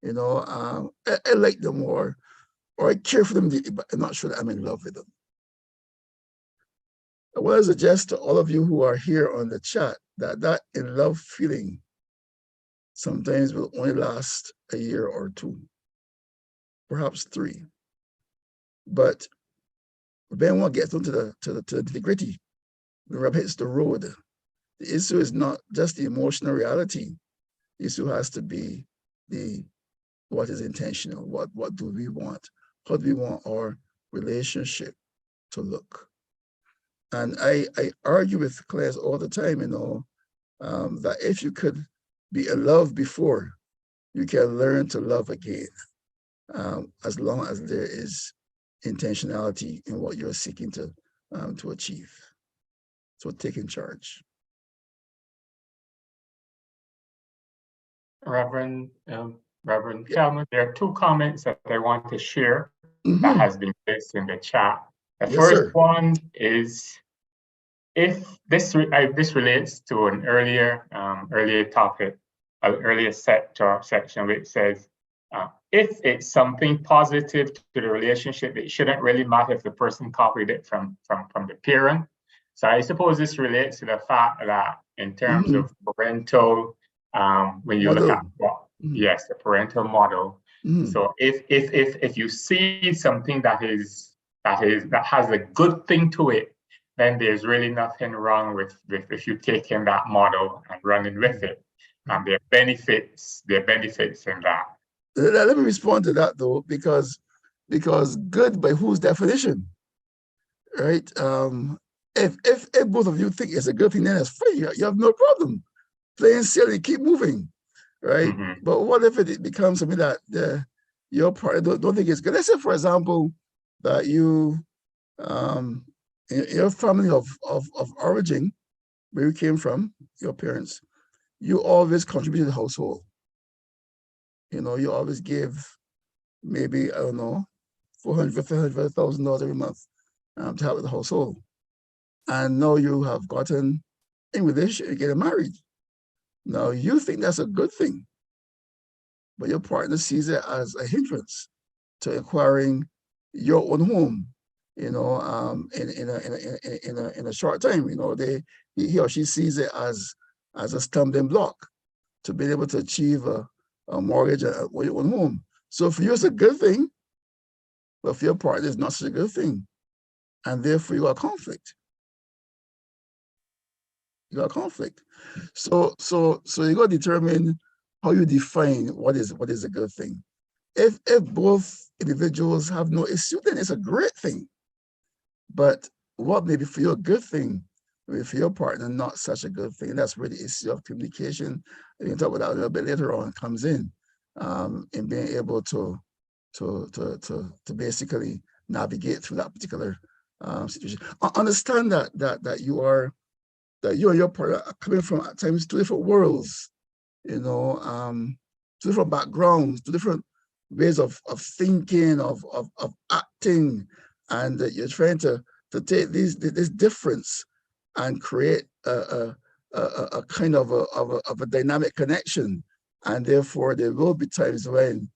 I like them more, or I care for them deeply, but I'm not sure that I'm in love with them. I want to suggest to all of you who are here on the chat that in love feeling sometimes will only last a year or two, perhaps 3. But when one gets into the nitty-gritty, the rubber hits the road, the issue is not just the emotional reality. The issue has to be what is intentional. What do we want? How do we want our relationship to look? And I argue with clients all the time, that if you could be in love before, you can learn to love again, as long as there is intentionality in what you're seeking to achieve. So taking charge. Reverend Kellman, there are 2 comments that I want to share that has been placed in the chat. The Yes, first sir. one is, if this relates to an earlier topic, an earlier section, which says, if it's something positive to the relationship, it shouldn't really matter if the person copied it from the parent. So I suppose this relates to the fact that in terms of parental, when you look at yes, the parental model. So if you see something that has a good thing to it, then there's really nothing wrong with if you taking that model and running with it. And there are benefits in that. Let me respond to that though, because good by whose definition, right? If both of you think it's a good thing, then it's free. You have no problem. Playing silly, keep moving, right? But what if it becomes something that your partner don't think it's good? Let's say, for example, that you, your family of origin, where you came from, your parents, you always contributed to the household. You always give maybe, I don't know, $400,000 every month to help with the household. And now you have gotten in relationship, you're getting married. Now you think that's a good thing, but your partner sees it as a hindrance to acquiring your own home, in a short time. He or she sees it as a stumbling block to be able to achieve a mortgage or your own home. So for you, it's a good thing, but for your partner, it's not such a good thing. And therefore, you got conflict. You got conflict. So you got to determine how you define what is a good thing. If both individuals have no issue, then it's a great thing. But what may be for you a good thing, maybe for your partner, not such a good thing. That's where the issue of communication, we can talk about that a little bit later on, comes in being able to basically navigate through that particular situation. Understand that you and your partner are coming from at times two different worlds, two different backgrounds, two different ways of thinking, of acting, and you're trying to take this difference and create a kind of a dynamic connection. And therefore, there will be times when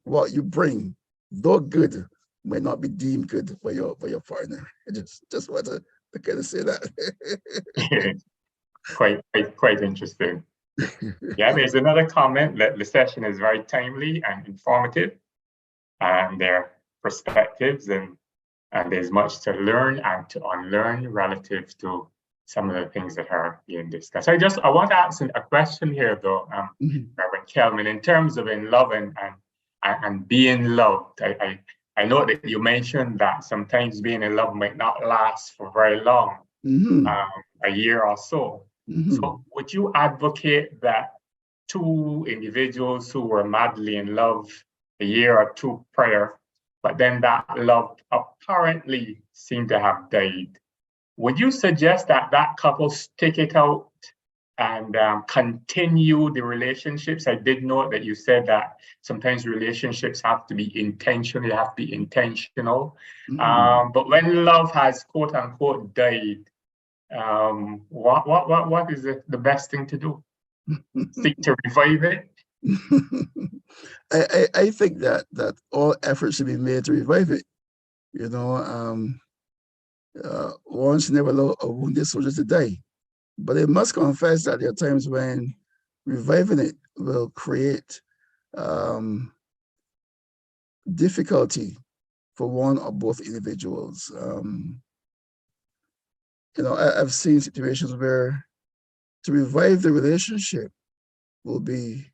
what you bring, though good, may not be deemed good for your partner. I just want to kind of say that. Quite interesting. Yeah, there's another comment that the session is very timely and informative, and their perspectives, and there's much to learn and to unlearn relative to some of the things that are being discussed. I want to ask a question here, though, Reverend Kellman, in terms of in love and being loved. I know that you mentioned that sometimes being in love might not last for very long, a year or so. So would you advocate that two individuals who were madly in love a year or two prior, but then that love apparently seemed to have died, would you suggest that that couple stick it out and continue the relationships? I did note that you said that sometimes relationships have to be intentional, they have to be intentional. But when love has quote unquote died, what is the best thing to do? Seek to revive it? I think that all efforts should be made to revive it. One should never allow a wounded soldier to die. But I must confess that there are times when reviving it will create difficulty for one or both individuals. I've seen situations where to revive the relationship will be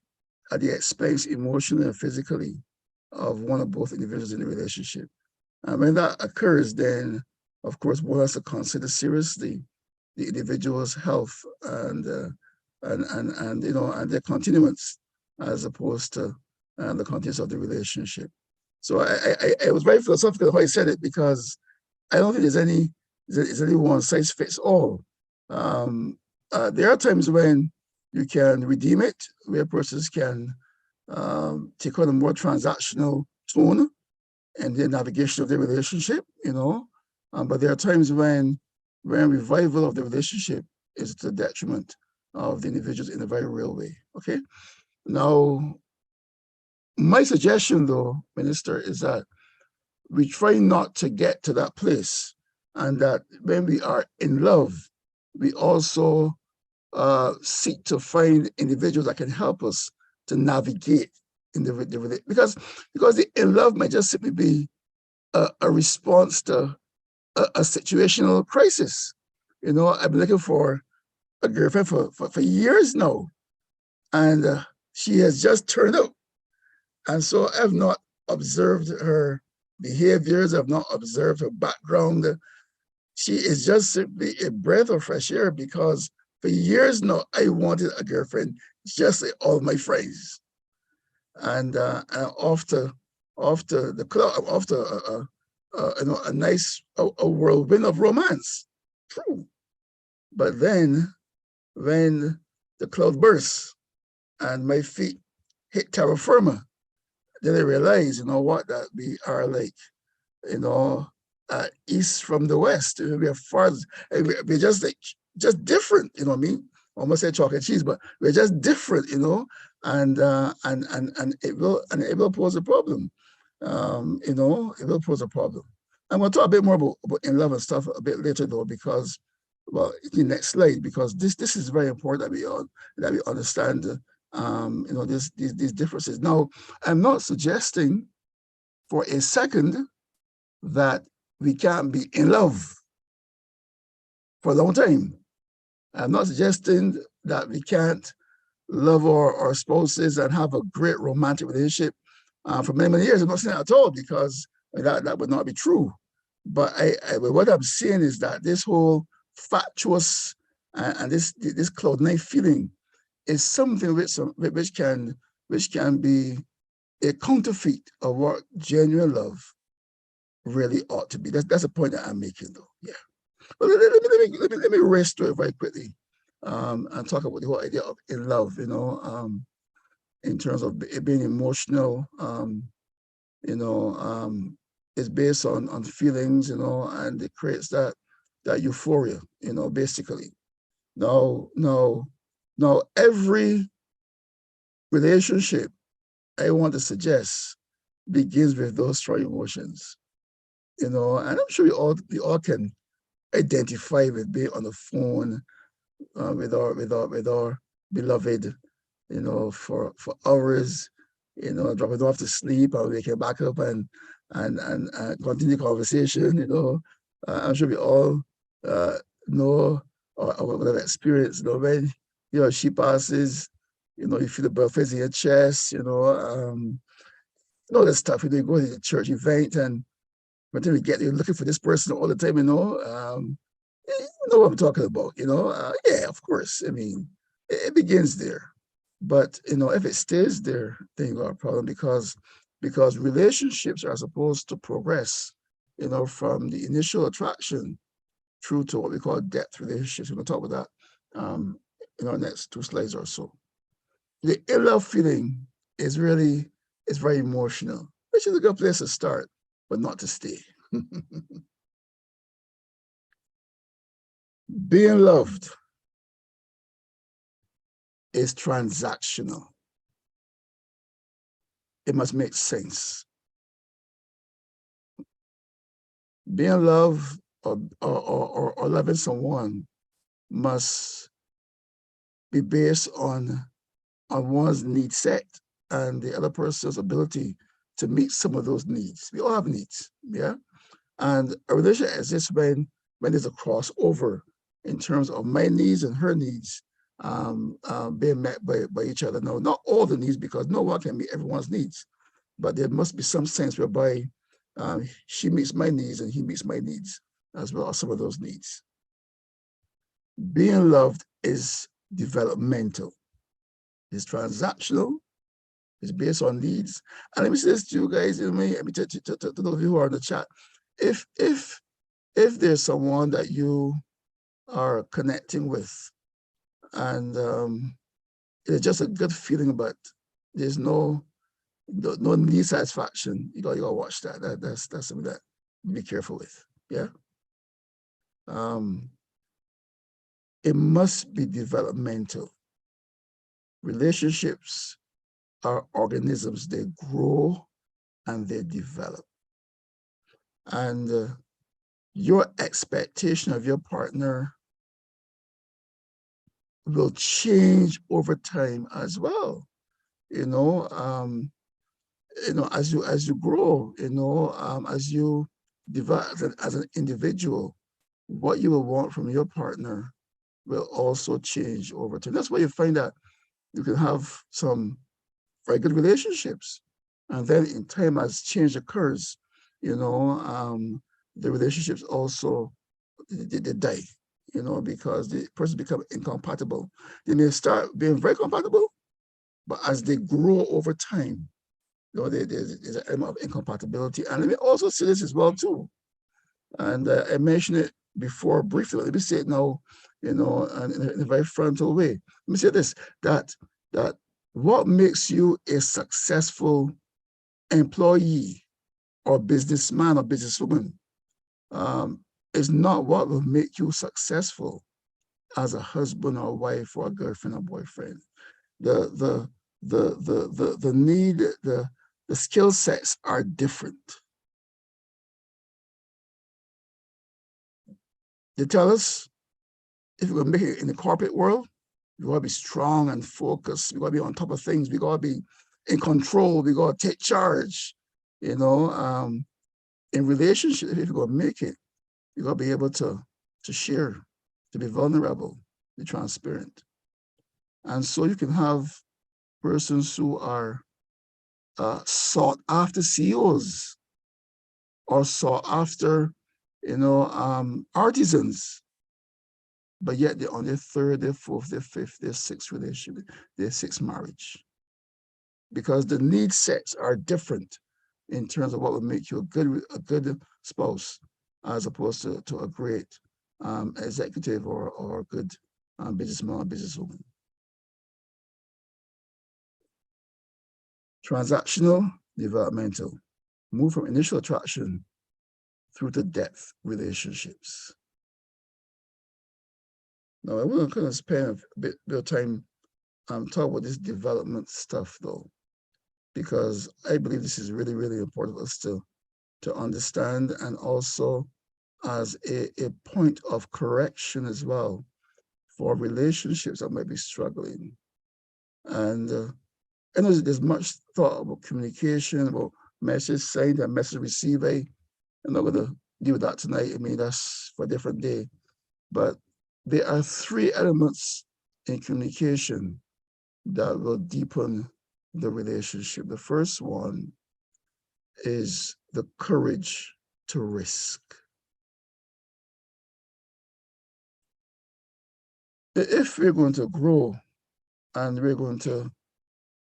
at the expense emotionally and physically of one or both individuals in the relationship. And when that occurs, then of course one has to consider seriously the individual's health and their continuance, as opposed to the contents of the relationship. So I was very philosophical how I said it, because I don't think there's any one size fits all. There are times when you can redeem it, where persons can take on a more transactional tone and the navigation of the relationship, but there are times when revival of the relationship is to the detriment of the individuals in a very real way. Okay. Now, my suggestion, though, Minister, is that we try not to get to that place, and that when we are in love, we also seek to find individuals that can help us to navigate in the because the in love might just simply be a response to a situational crisis. I've been looking for a girlfriend for years now, and she has just turned up. And so I've not observed her behaviors, I've not observed her background. She is just simply a breath of fresh air, because for years now, I wanted a girlfriend just like all my friends. And off to the club, off to a nice whirlwind of romance. True. But then when the cloud bursts and my feet hit terra firma, then I realize, that we are like, east from the west. We are far, we're just different, you know what I mean? I almost say chalk and cheese, but we're just different, and it will pose a problem. It will pose a problem. I'm going to talk a bit more about in love and stuff a bit later, though, because, well, the next slide, because this is very important that we understand, these differences. Now, I'm not suggesting for a second that we can't be in love for a long time. I'm not suggesting that we can't love our spouses and have a great romantic relationship for many, many years. I'm not saying that at all, because that would not be true. But what I'm saying is that this whole fatuous and this cloud nine feeling is something which can be a counterfeit of what genuine love really ought to be. That's a point that I'm making, though. Yeah. But let me race through it very quickly, and talk about the whole idea of in love. In terms of it being emotional. It's based on feelings. And it creates that euphoria. Basically. Now, every relationship I want to suggest begins with those strong emotions. And I'm sure we all can identify with being on the phone with our beloved, for hours, dropping them off to sleep and waking back up and continue the conversation. I'm sure we all know or whatever experience. When she passes, you feel the butterflies in your chest. All that stuff. You go to the church event and by the time you get there, you're looking for this person all the time. You know what I'm talking about. Yeah, of course. I mean, it begins there. But if it stays there, then you got a problem because relationships are supposed to progress, from the initial attraction through to what we call depth relationships. We're going to talk about that in our next 2 slides or so. The in love feeling is very emotional, which is a good place to start, but not to stay. Being loved is transactional. It must make sense. Being loved or loving someone must be based on one's need set and the other person's ability to meet some of those needs. We all have needs, yeah? And a relationship exists when there's a crossover in terms of my needs and her needs being met by each other. No, not all the needs, because no one can meet everyone's needs, but there must be some sense whereby she meets my needs and he meets my needs as well as some of those needs. Being loved is developmental. It's transactional. It's based on needs. And let me say this to you guys, let me to those of you who are in the chat. If there's someone that you are connecting with and it's just a good feeling, but there's no need satisfaction, you gotta watch that. That's something that you be careful with. Yeah. It must be developmental. Relationships are organisms. They grow and they develop. And your expectation of your partner will change over time as well. As you grow, as you develop as an individual, what you will want from your partner will also change over time. That's why you find that you can have some very good relationships, and then in time, as change occurs, the relationships also they die, because the person become incompatible. They may start being very compatible, but as they grow over time, there's an element of incompatibility. And let me also say this as well too, and I mentioned it before briefly. Let me say it now, and in a very frontal way. Let me say this: that what makes you a successful employee or businessman or businesswoman is not what will make you successful as a husband or wife or a girlfriend or boyfriend. The need, the skill sets are different. They tell us if we're going to make it in the corporate world, we got to be strong and focused. We got to be on top of things. We got to be in control. We got to take charge. In relationship, if you're going to make it, you got to be able to share, to be vulnerable, be transparent. And so you can have persons who are sought after CEOs or sought after, artisans, but yet they're on their third, their fourth, their fifth, their sixth relationship, their sixth marriage. Because the need sets are different, in terms of what would make you a good spouse, as opposed to a great executive or a good businessman or businesswoman. Transactional, developmental. Move from initial attraction through to depth relationships. Now, I want to kind of spend a bit of time talk about this development stuff, though, because I believe this is really, really important for us to understand, and also as a point of correction as well for relationships that might be struggling. And I know there's much thought about communication, about message sent and message received. I'm not going to deal with that tonight. I mean, that's for a different day. But there are three elements in communication that will deepen the relationship. The first one is the courage to risk. If we're going to grow and we're going to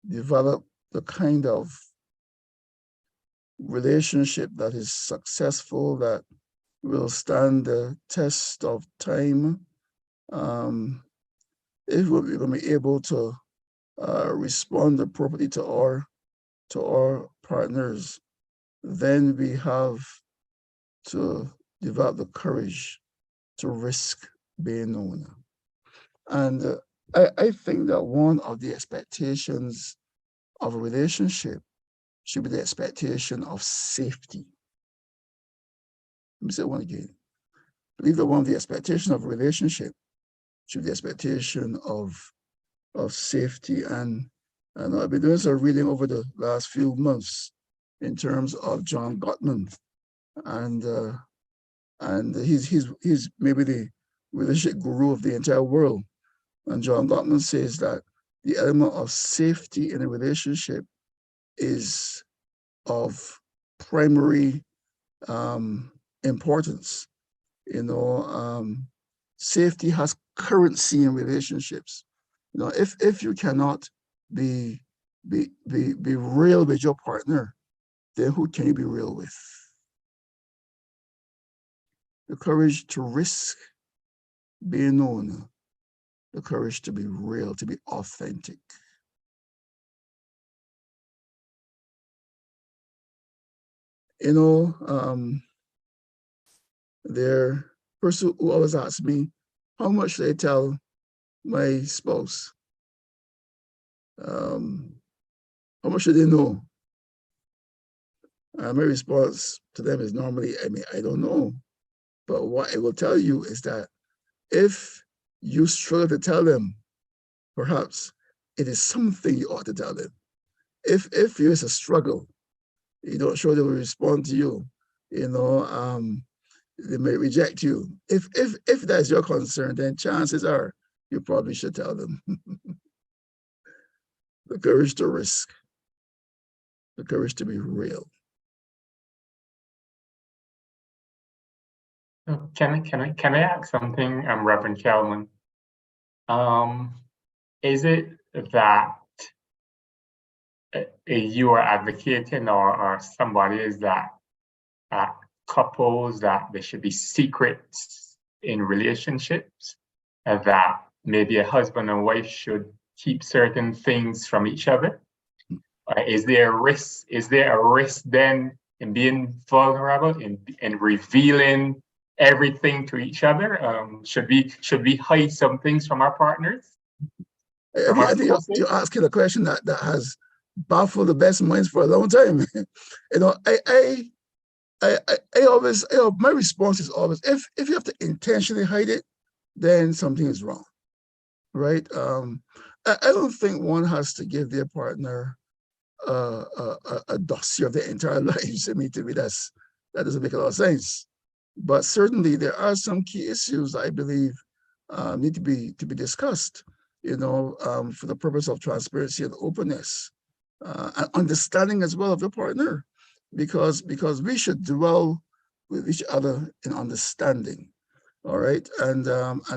develop the kind of relationship that is successful, that will stand the test of time, if we're going to be able to respond appropriately to our partners, then we have to develop the courage to risk being known. And I think that one of the expectations of a relationship should be the expectation of safety. Let me say one again. I believe that one of the expectations of a relationship should be the expectation of safety. And I've been doing some reading over the last few months in terms of John Gottman, and he's maybe the relationship guru of the entire world. And John Gottman says that the element of safety in a relationship is of primary importance. Safety has currency in relationships. If you cannot be real with your partner, then who can you be real with? The courage to risk being known, the courage to be real, to be authentic. There person who always asks me, how much should I tell my spouse? How much should they know? My response to them is normally, I don't know. But what I will tell you is that if you struggle to tell them, perhaps it is something you ought to tell them. If there is a struggle, you don't sure they will respond to you, they may reject you. If that's your concern, then chances are you probably should tell them. The courage to risk, the courage to be real. Can I ask something, Reverend Kellman? Is it that you are advocating, or somebody is that couples, that there should be secrets in relationships, that maybe a husband and wife should keep certain things from each other? Is there a risk? Is there a risk then in being vulnerable, in revealing everything to each other? Should we hide some things from our partners? I think you're asking a question that has baffled the best minds for a long time. I always, my response is always, if you have to intentionally hide it, then something is wrong, right? I don't think one has to give their partner a dossier of their entire lives. I mean, to me, that doesn't make a lot of sense. But certainly, there are some key issues I believe need to be discussed. For the purpose of transparency and openness, and understanding as well of your partner, because we should dwell with each other in understanding. All right, and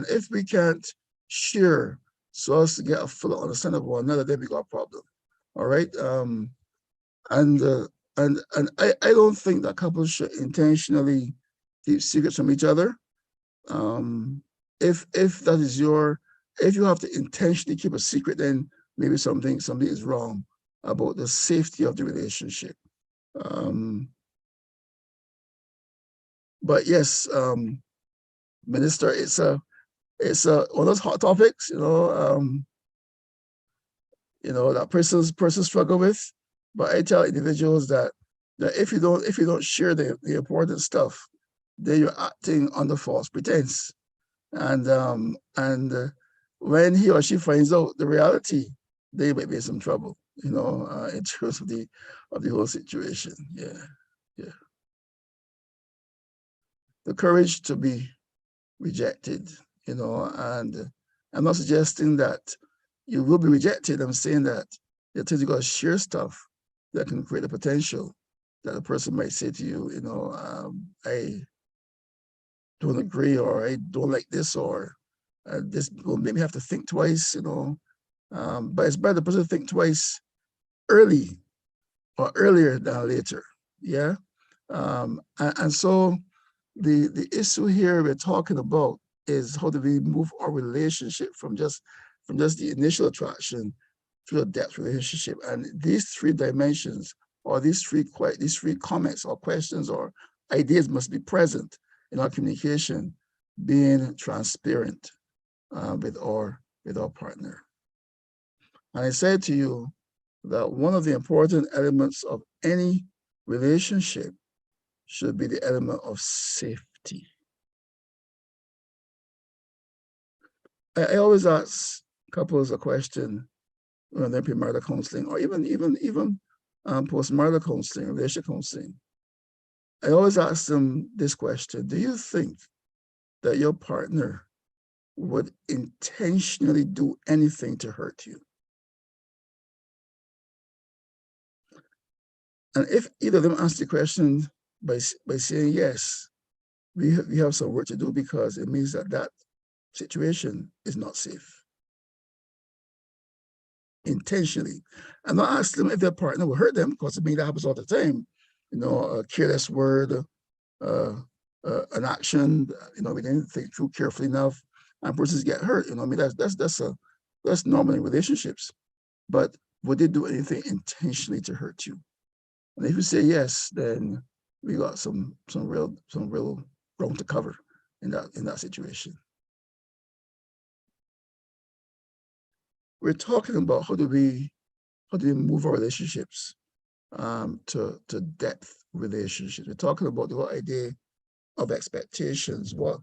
if we can't share so as to get a full understanding of one another, then we got a problem. All right, and I don't think that couples should intentionally keep secrets from each other. If that is if you have to intentionally keep a secret, then maybe something is wrong about the safety of the relationship. But yes, Minister, it's one of those hot topics, that persons struggle with. But I tell individuals that if you don't share the important stuff, then you're acting under false pretense. And when he or she finds out the reality, they might be in some trouble, in terms of the whole situation. Yeah. The courage to be rejected, and I'm not suggesting that you will be rejected. I'm saying that you're going to share stuff that can create a potential that a person might say to you, I don't agree, or I don't like this, or this will make me have to think twice, but it's better the person to think twice early or earlier than later. Yeah. And so the issue here we're talking about is how do we move our relationship from just the initial attraction to a depth relationship. And these three dimensions, or these three comments or questions or ideas must be present in our communication, being transparent with our partner. And I said to you that one of the important elements of any relationship should be the element of safety. I always ask couples a question when they're premarital counseling, or even postmarital counseling, relationship counseling. I always ask them this question: do you think that your partner would intentionally do anything to hurt you? And if either of them answer the question by saying yes, we have some work to do, because it means that situation is not safe. Intentionally. I'm not asking them if their partner will hurt them, because that happens all the time. A careless word, an action, we didn't think through carefully enough, and persons get hurt. That's normal in relationships. But would they do anything intentionally to hurt you? And if you say yes, then we got some real ground to cover in that situation. We're talking about how do we move our relationships to depth relationships. We're talking about the whole idea of expectations. What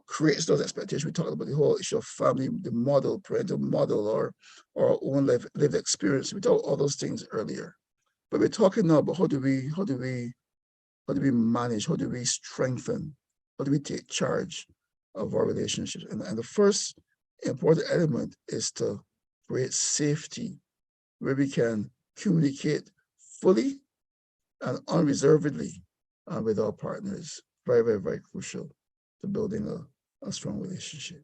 creates those expectations? We're talking about the whole issue of family, the model, parental model, or our own lived experience. We talked all those things earlier, but we're talking now about how do we manage, how do we strengthen, how do we take charge of our relationships? And the first important element is to create safety, where we can communicate fully and unreservedly with our partners. Very, very, very crucial to building a strong relationship.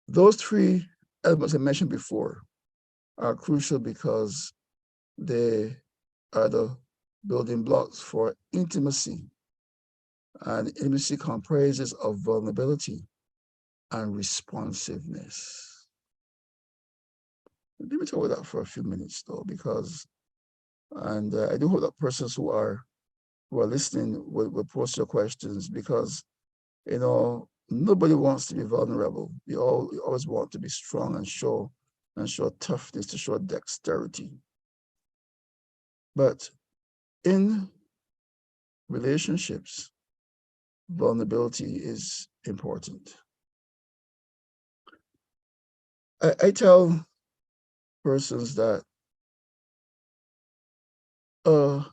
Those three elements I mentioned before are crucial because they are the building blocks for intimacy. And intimacy comprises of vulnerability and responsiveness. Let me talk about that for a few minutes, though, because, and I do hope that persons who are listening will post your questions, because nobody wants to be vulnerable. We always want to be strong and show toughness, to show dexterity. But in relationships, vulnerability is important. I tell persons that a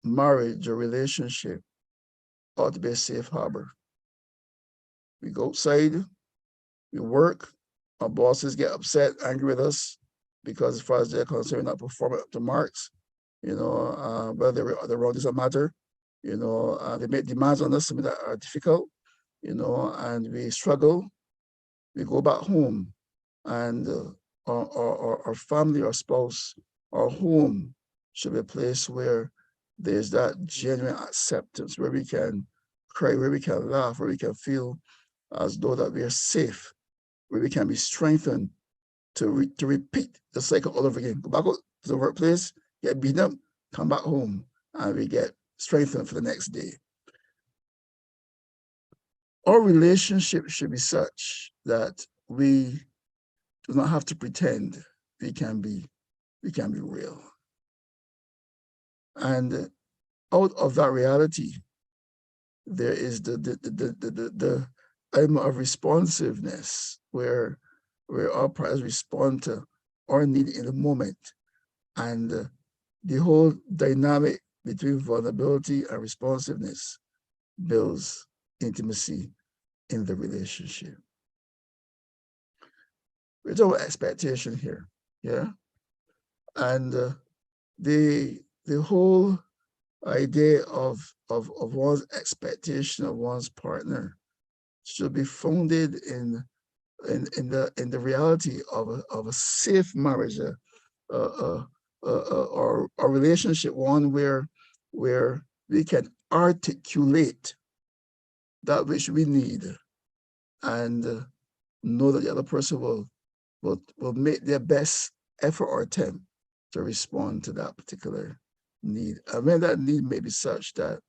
marriage or relationship ought to be a safe harbor. We go outside, we work, our bosses get upset, angry with us, because as far as they're concerned, we're not performing up to marks. Whether they're wrong doesn't matter. They make demands on us that are difficult. and we struggle, we go back home, and our family, our spouse, our home should be a place where there's that genuine acceptance, where we can cry, where we can laugh, where we can feel as though that we are safe, where we can be strengthened to repeat the cycle all over again. Go back to the workplace, get beaten up, come back home, and we get strengthened for the next day. Our relationship should be such that we do not have to pretend. We can be real. And out of that reality, there is the element of responsiveness where our partners respond to our need in the moment. And the whole dynamic between vulnerability and responsiveness builds intimacy in the relationship. We're talking about expectation here, yeah? And the whole idea of one's expectation of one's partner should be founded in the reality of a safe marriage, or a relationship, one where we can articulate that which we need, and know that the other person will make their best effort or attempt to respond to that particular need. And when that need may be such that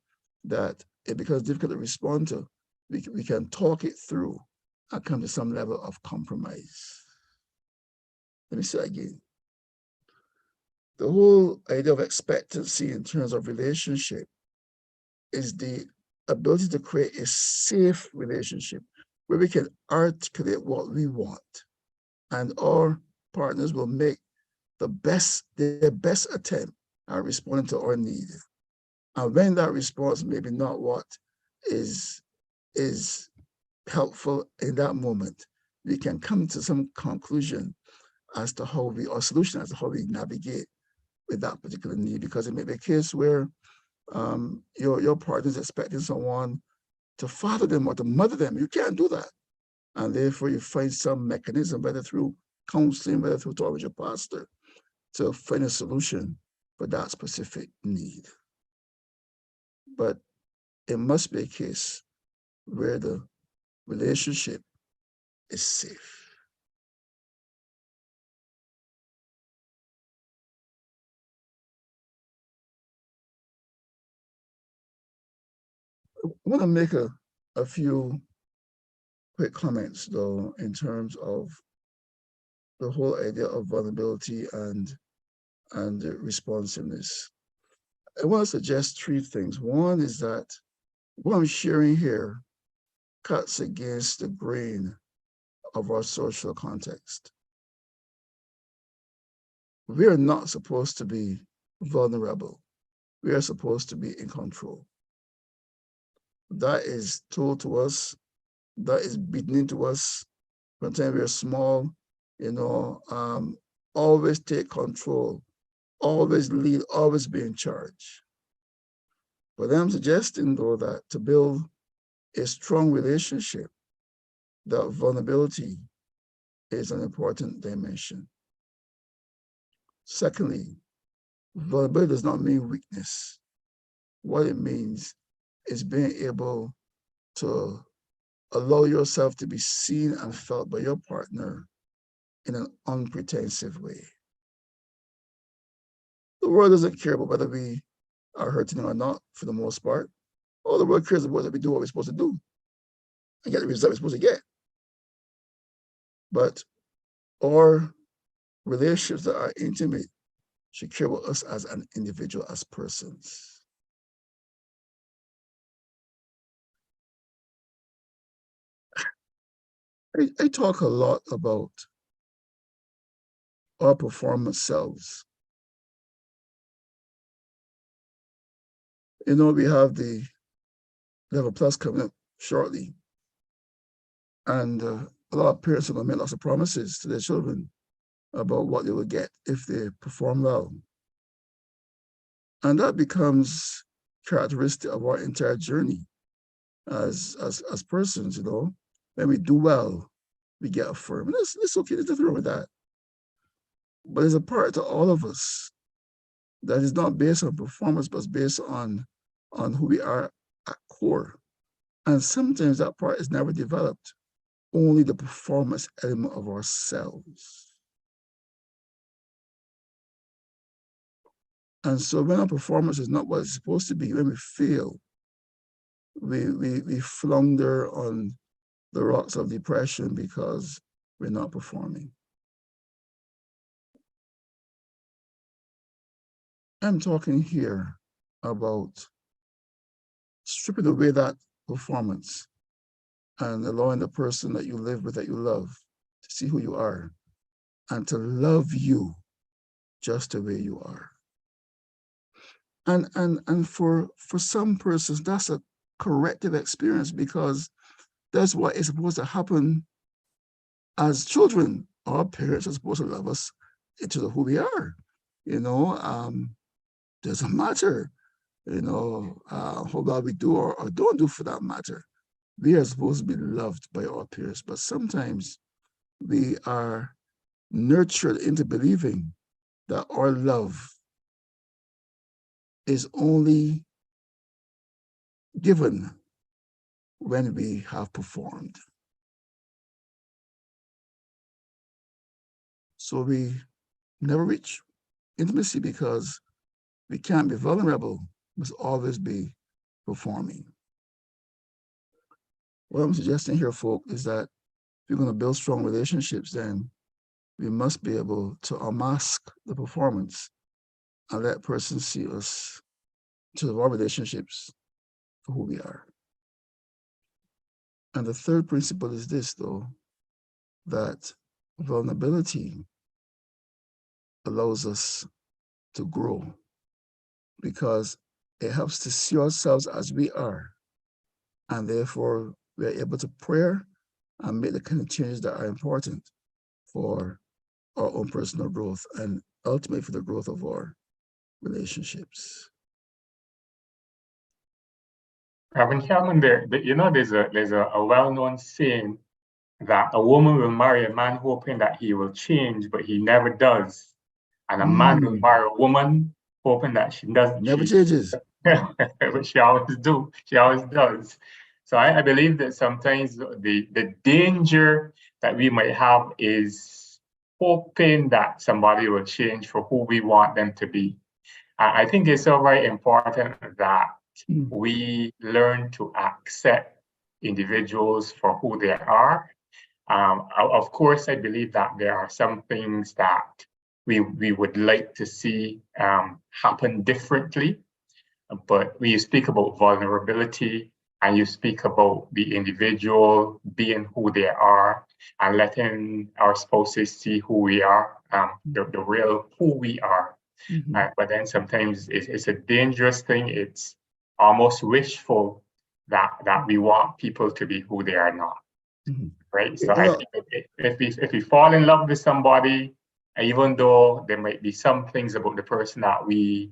it becomes difficult to respond to, we can talk it through and come to some level of compromise. Let me say that again. The whole idea of expectancy in terms of relationship is the ability to create a safe relationship where we can articulate what we want, and our partners will make their best attempt at responding to our need. And when that response may be not what is helpful in that moment, we can come to some conclusion as to how or solution as to how we navigate with that particular need, because it may be a case where your partner is expecting someone to father them or to mother them. You can't do that. And therefore you find some mechanism, whether through counseling, whether through talking with your pastor, to find a solution for that specific need. But it must be a case where the relationship is safe. I want to make a few quick comments, though, in terms of the whole idea of vulnerability and responsiveness. I want to suggest three things. One is that what I'm sharing here cuts against the grain of our social context. We are not supposed to be vulnerable. We are supposed to be in control. That is told to us, that is beaten into us from the time we are small, always take control, always lead, always be in charge. But I'm suggesting, though, that to build a strong relationship, that vulnerability is an important dimension. Secondly, vulnerability does not mean weakness. What it means is being able to allow yourself to be seen and felt by your partner in an unpretensive way. The world doesn't care about whether we are hurting or not, for the most part. All the world cares about is that we do what we're supposed to do and get the result we're supposed to get. But our relationships that are intimate should care about us as an individual, as persons. I talk a lot about our performance selves. We have the Level Plus coming up shortly. And a lot of parents are going to make lots of promises to their children about what they will get if they perform well. And that becomes characteristic of our entire journey as persons, you know. When we do well, we get affirmed. That's okay, there's nothing wrong with that. But there's a part to all of us that is not based on performance, but it's based on who we are at core. And sometimes that part is never developed, only the performance element of ourselves. And so when our performance is not what it's supposed to be, when we fail, we flounder on the rocks of depression because we're not performing. I'm talking here about stripping away that performance and allowing the person that you live with, that you love, to see who you are and to love you just the way you are. And for some persons, that's a corrective experience because that's what is supposed to happen as children. Our parents are supposed to love us into who we are. You know, doesn't matter, you know, how well we do or don't do for that matter. We are supposed to be loved by our peers, but sometimes we are nurtured into believing that our love is only given when we have performed. So we never reach intimacy because we can't be vulnerable, we must always be performing. What I'm suggesting here, folks, is that if we're going to build strong relationships, then we must be able to unmask the performance and let persons see us, to our relationships, for who we are. And the third principle is this, though, that vulnerability allows us to grow because it helps to see ourselves as we are. And therefore, we are able to pray and make the kind of changes that are important for our own personal growth and ultimately for the growth of our relationships. Reverend Kellman, you know, there's a well-known saying that a woman will marry a man hoping that he will change, but he never does. And a man will marry a woman hoping that she doesn't Never change. changes. But she always do. She always does. So I believe that sometimes the danger that we might have is hoping that somebody will change for who we want them to be. I think it's so very important that we learn to accept individuals for who they are. Of course, I believe that there are some things that we would like to see happen differently. But when you speak about vulnerability and you speak about the individual being who they are and letting our spouses see who we are, the real who we are. But then sometimes it's a dangerous thing. It's almost wishful that we want people to be who they are not. Right. So I think if we fall in love with somebody, even though there might be some things about the person that we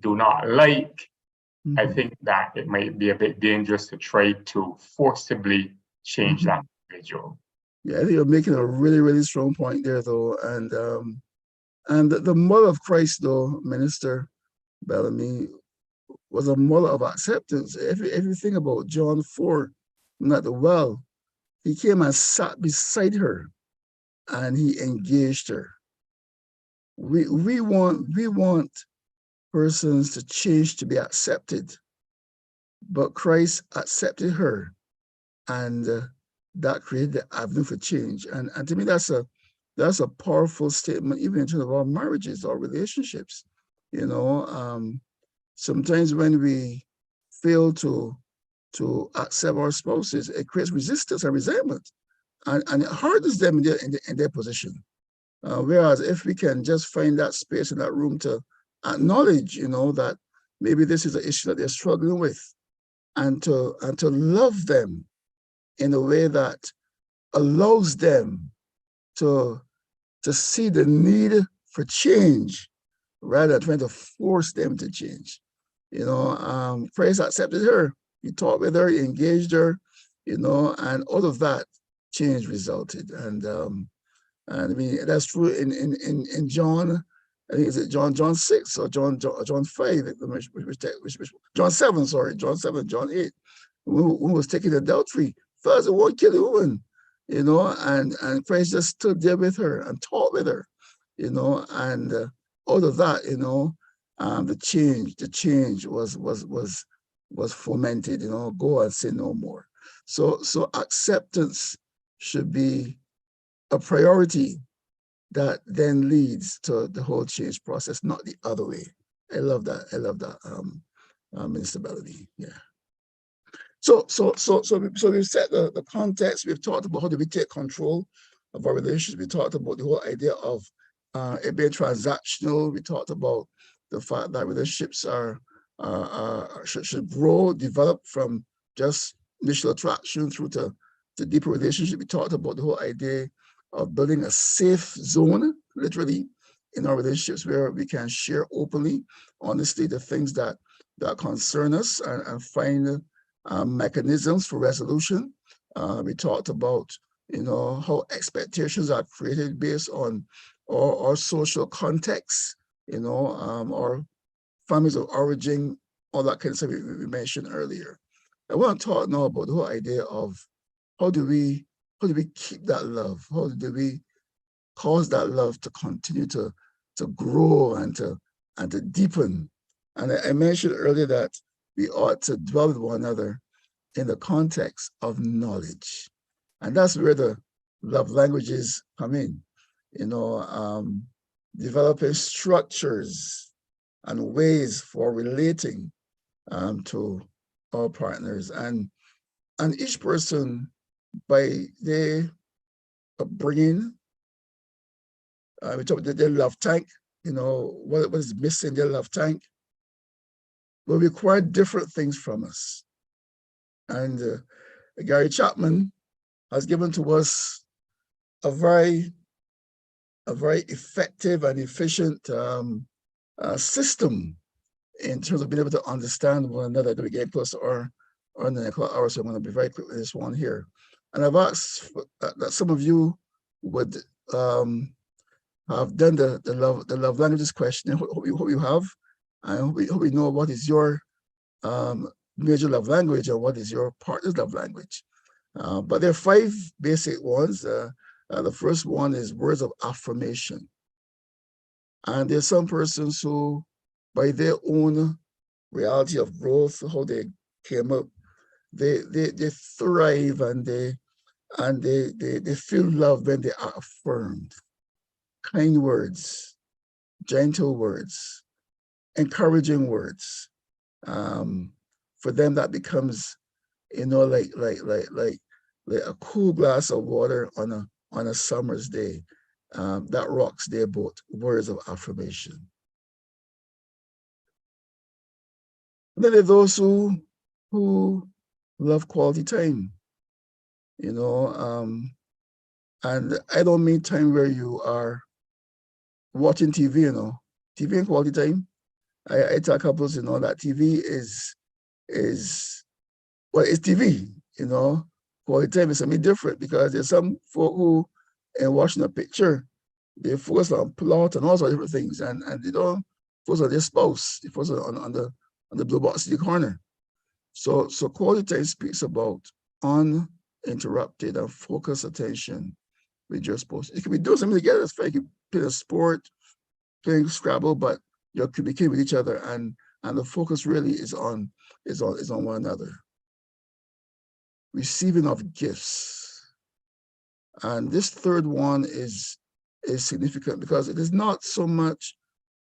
do not like, I think that it might be a bit dangerous to try to forcibly change that individual. Yeah, I think you're making a really, really strong point there, though. And the mother of Christ, though, Minister Bellamy, was a mother of acceptance. Everything about John 4, not the well, he came and sat beside her and he engaged her. We want persons to change to be accepted, but Christ accepted her, and that created the avenue for change. And to me, that's a powerful statement, even in terms of our marriages, our relationships. You know, sometimes when we fail to accept our spouses, it creates resistance and resentment, and it hardens them in their position. Whereas if we can just find that space in that room to acknowledge, you know, that maybe this is an issue that they're struggling with, and to love them in a way that allows them to see the need for change rather than trying to force them to change. You know, Christ accepted her. You talked with her, you engaged her, you know, and all of that change resulted. And I mean, that's true in John, I think, is it John 6 or John 5, John 7, sorry, John 7, John 8, when was taking adultery, first it won't kill the woman, you know, and Christ just stood there with her and talked with her, you know, and all of that, you know, the change was fomented, you know, go and sin no more. So acceptance should be a priority that then leads to the whole change process, not the other way. I love that. I love that, Minister Bellamy. Yeah. So we've set the context. We've talked about how do we take control of our relationships. We talked about the whole idea of it being transactional. We talked about the fact that relationships should grow, develop from just initial attraction through to deeper relationship. We talked about the whole idea of building a safe zone, literally, in our relationships where we can share openly, honestly, the things that concern us and find mechanisms for resolution. We talked about, you know, how expectations are created based on our social context, you know, our families of origin, all that kind of stuff we mentioned earlier. I want to talk now about the whole idea of how do we keep that love? How do we cause that love to continue to grow and to deepen? And I mentioned earlier that we ought to dwell with one another in the context of knowledge. And that's where the love languages come in, you know, developing structures and ways for relating to our partners. And each person, by their upbringing, we talk about their love tank, you know, what is missing in their love tank, will require different things from us. And Gary Chapman has given to us a very effective and efficient system in terms of being able to understand one another that we get close to our 9 o'clock hour. So I'm going to be very quick with this one here. And I've asked that some of you would have done the love languages question. And hope you have. I hope we know what is your major love language and what is your partner's love language. But there are 5 basic ones. The first one is words of affirmation. And there's some persons who, by their own reality of growth, how they came up, they thrive and they feel love when they are affirmed. Kind words, gentle words, encouraging words. For them, that becomes, you know, like a cool glass of water on a summer's day. That rocks their boat. Words of affirmation. And then there are those who love quality time, you know, and I don't mean time where you are watching TV, you know. TV and quality time. I tell couples, you know, that TV is well, it's TV, you know. Quality time is something different because there's some folk who, in watching a picture, they focus on plot and all sorts of different things, and they don't focus on their spouse. They focus on the blue box in the corner. So quality time speaks about uninterrupted and focused attention with your spouse. You can be doing something together. It's fine. You can play a sport, playing Scrabble, but you're communicating with each other, and the focus really is on one another. Receiving of gifts. And this third one is significant because it is not so much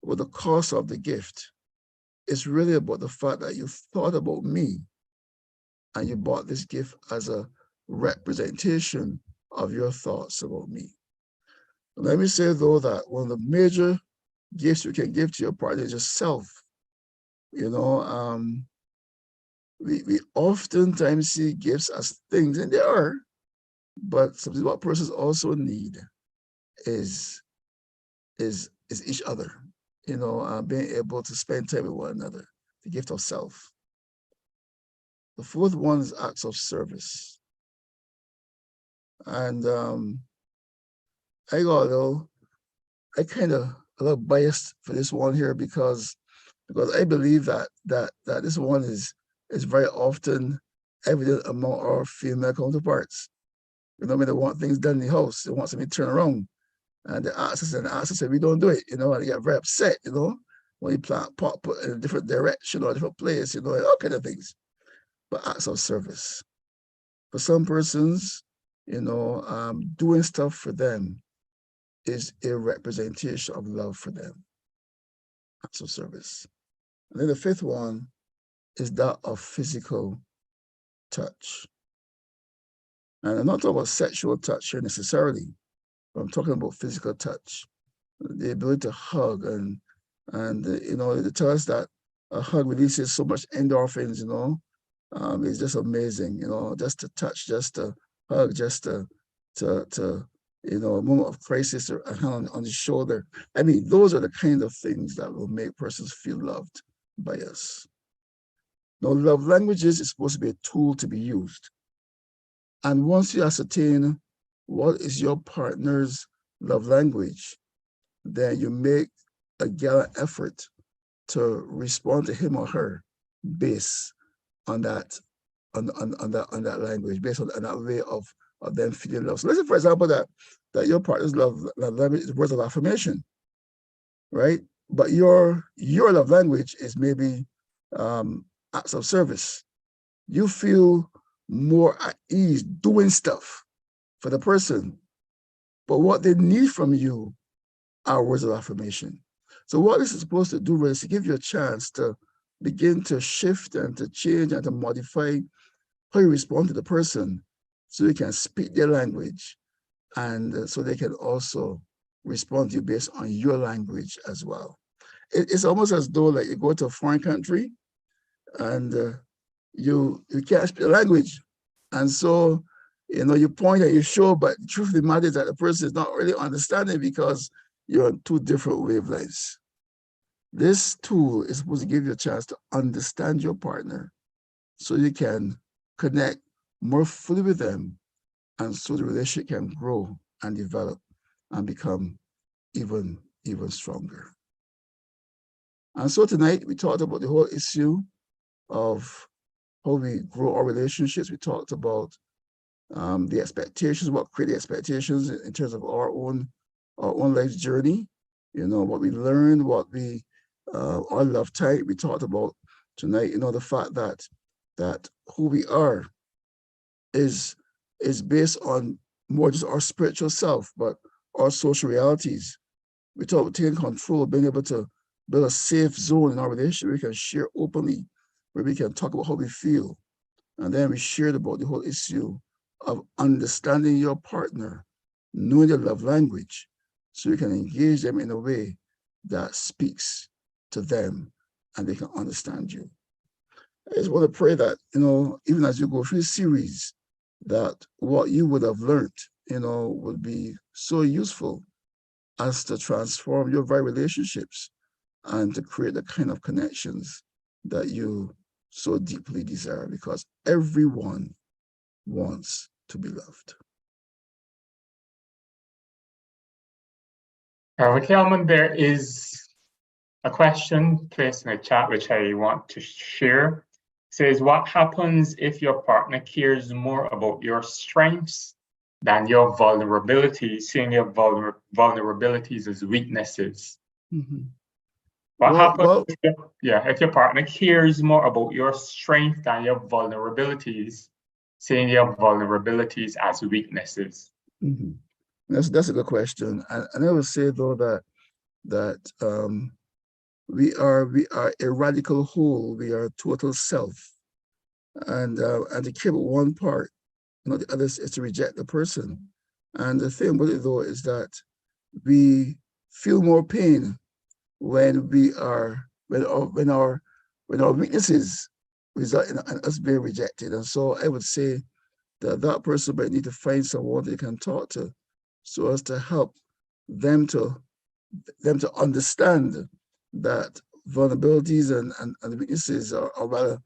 about the cost of the gift. It's really about the fact that you thought about me and you bought this gift as a representation of your thoughts about me. Let me say, though, that one of the major gifts you can give to your partner is yourself. You know, we oftentimes see gifts as things, and they are, but something what persons also need is each other. You know, being able to spend time with one another, the gift of self. The fourth one is acts of service. And I got I kind of a little biased for this one here because I believe that this one is very often evident among our female counterparts. You know, when they want things done in the house, they want something to turn around, and they ask us, and we don't do it. You know, and they get very upset. You know, when you plant pot put in a different direction or a different place. You know, and all kind of things. But acts of service for some persons, you know, doing stuff for them is a representation of love for them. Acts of service. And then the fifth one is that of physical touch. And I'm not talking about sexual touch here necessarily, but I'm talking about physical touch, the ability to hug and you know, they tell us that a hug releases so much endorphins, you know. It's just amazing, you know, just to touch, just to hug, just to you know, a moment of crisis or a hand on the shoulder. I mean, those are the kind of things that will make persons feel loved by us. Now, love languages is supposed to be a tool to be used. And once you ascertain what is your partner's love language, then you make a gallant effort to respond to him or her based on that that language, based on that way of them feeling love. So let's say, for example, that your partner's love language is words of affirmation, right? But your love language is maybe acts of service. You feel more at ease doing stuff for the person, but what they need from you are words of affirmation. So what this is supposed to do is to give you a chance to begin to shift and to change and to modify how you respond to the person so you can speak their language and so they can also respond to you based on your language as well. It's almost as though like you go to a foreign country and you can't speak the language. And so, you know, you point and you show, but the truth of the matter is that the person is not really understanding because you're on two different wavelengths. This tool is supposed to give you a chance to understand your partner so you can connect more fully with them, and so the relationship can grow and develop and become even stronger. And so tonight we talked about the whole issue of how we grow our relationships. We talked about the expectations, what create the expectations in terms of our own life's journey. You know, what we learned, what we our love type. We talked about tonight. You know, the fact that who we are is based on more just our spiritual self, but our social realities. We talk about taking control, being able to build a safe zone in our relationship. We can share openly, where we can talk about how we feel. And then we shared about the whole issue of understanding your partner, knowing their love language, so you can engage them in a way that speaks to them and they can understand you. I just want to pray that, you know, even as you go through this series, that what you would have learned, you know, would be so useful as to transform your very relationships and to create the kind of connections that you so deeply desire, because everyone wants to be loved. Kellman, there is a question placed in the chat which I want to share. It says, what happens if your partner cares more about your strengths than your vulnerabilities, seeing your vulnerabilities as weaknesses? Mm-hmm. What happens if your partner cares more about your strength than your vulnerabilities, seeing your vulnerabilities as weaknesses? Mm-hmm. That's a good question. And I would say though that we are a radical whole. We are total self, and to keep one part, you know, the other is to reject the person. And the thing about it though is that we feel more pain when our weaknesses result in us being rejected. And so I would say that person might need to find someone they can talk to, so as to help them to understand that vulnerabilities and weaknesses are rather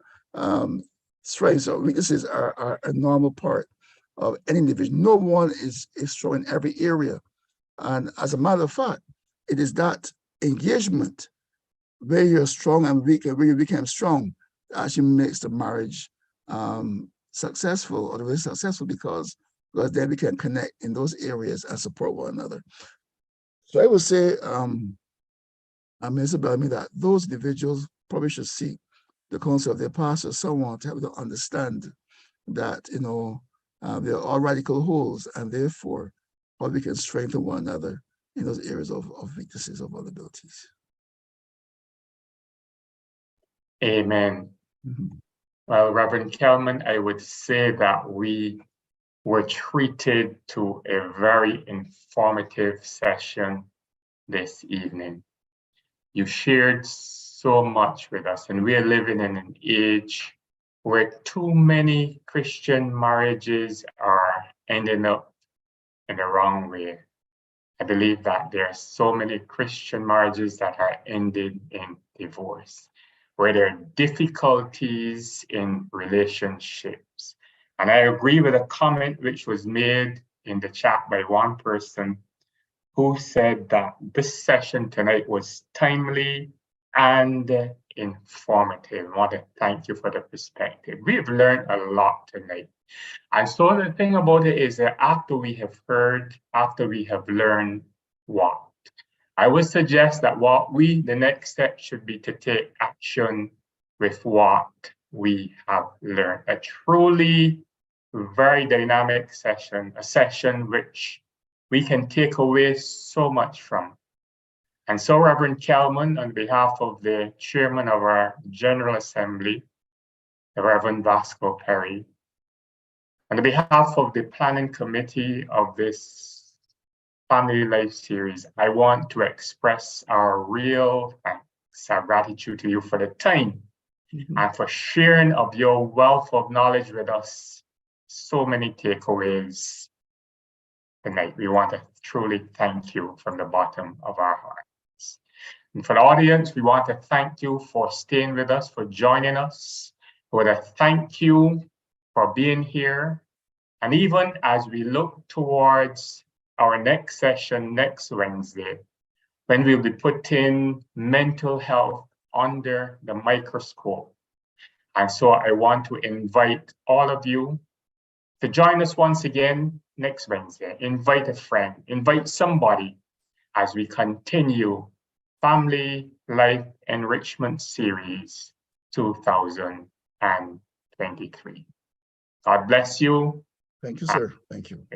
strengths or weaknesses are a normal part of any individual. No one is strong in every area. And as a matter of fact, it is that engagement where you're strong and weak, and where you become strong, that actually makes the marriage successful, or the relationship successful, because then we can connect in those areas and support one another. So I would say, Mr. Bellamy, that those individuals probably should seek the counsel of their pastor, someone to help them understand that, they're all radical wholes, and therefore, how we can strengthen one another in those areas of weaknesses, of vulnerabilities. Amen. Mm-hmm. Well, Reverend Kellman, I would say that we were treated to a very informative session this evening. You shared so much with us, and we are living in an age where too many Christian marriages are ending up in the wrong way. I believe that there are so many Christian marriages that are ending in divorce, where there are difficulties in relationships. And I agree with a comment which was made in the chat by one person who said that this session tonight was timely and informative. I want to thank you for the perspective. We've learned a lot tonight. And so the thing about it is that after we have learned what, I would suggest that the next step should be to take action with what we have learned. A truly very dynamic session, a session which we can take away so much from. And so, Reverend Kellman, on behalf of the chairman of our General Assembly, the Reverend Vasco Perry, on behalf of the planning committee of this Family Life series, I want to express our real thanks, our gratitude to you for the time and for sharing of your wealth of knowledge with us. So many takeaways tonight. We want to truly thank you from the bottom of our hearts. And for the audience, we want to thank you for staying with us, for joining us. We want to thank you for being here. And even as we look towards our next session next Wednesday, when we'll be putting mental health under the microscope. And so I want to invite all of you to join us once again next Wednesday. Invite a friend, invite somebody as we continue Family Life Enrichment Series 2023. God bless you. Thank you, sir. Thank you.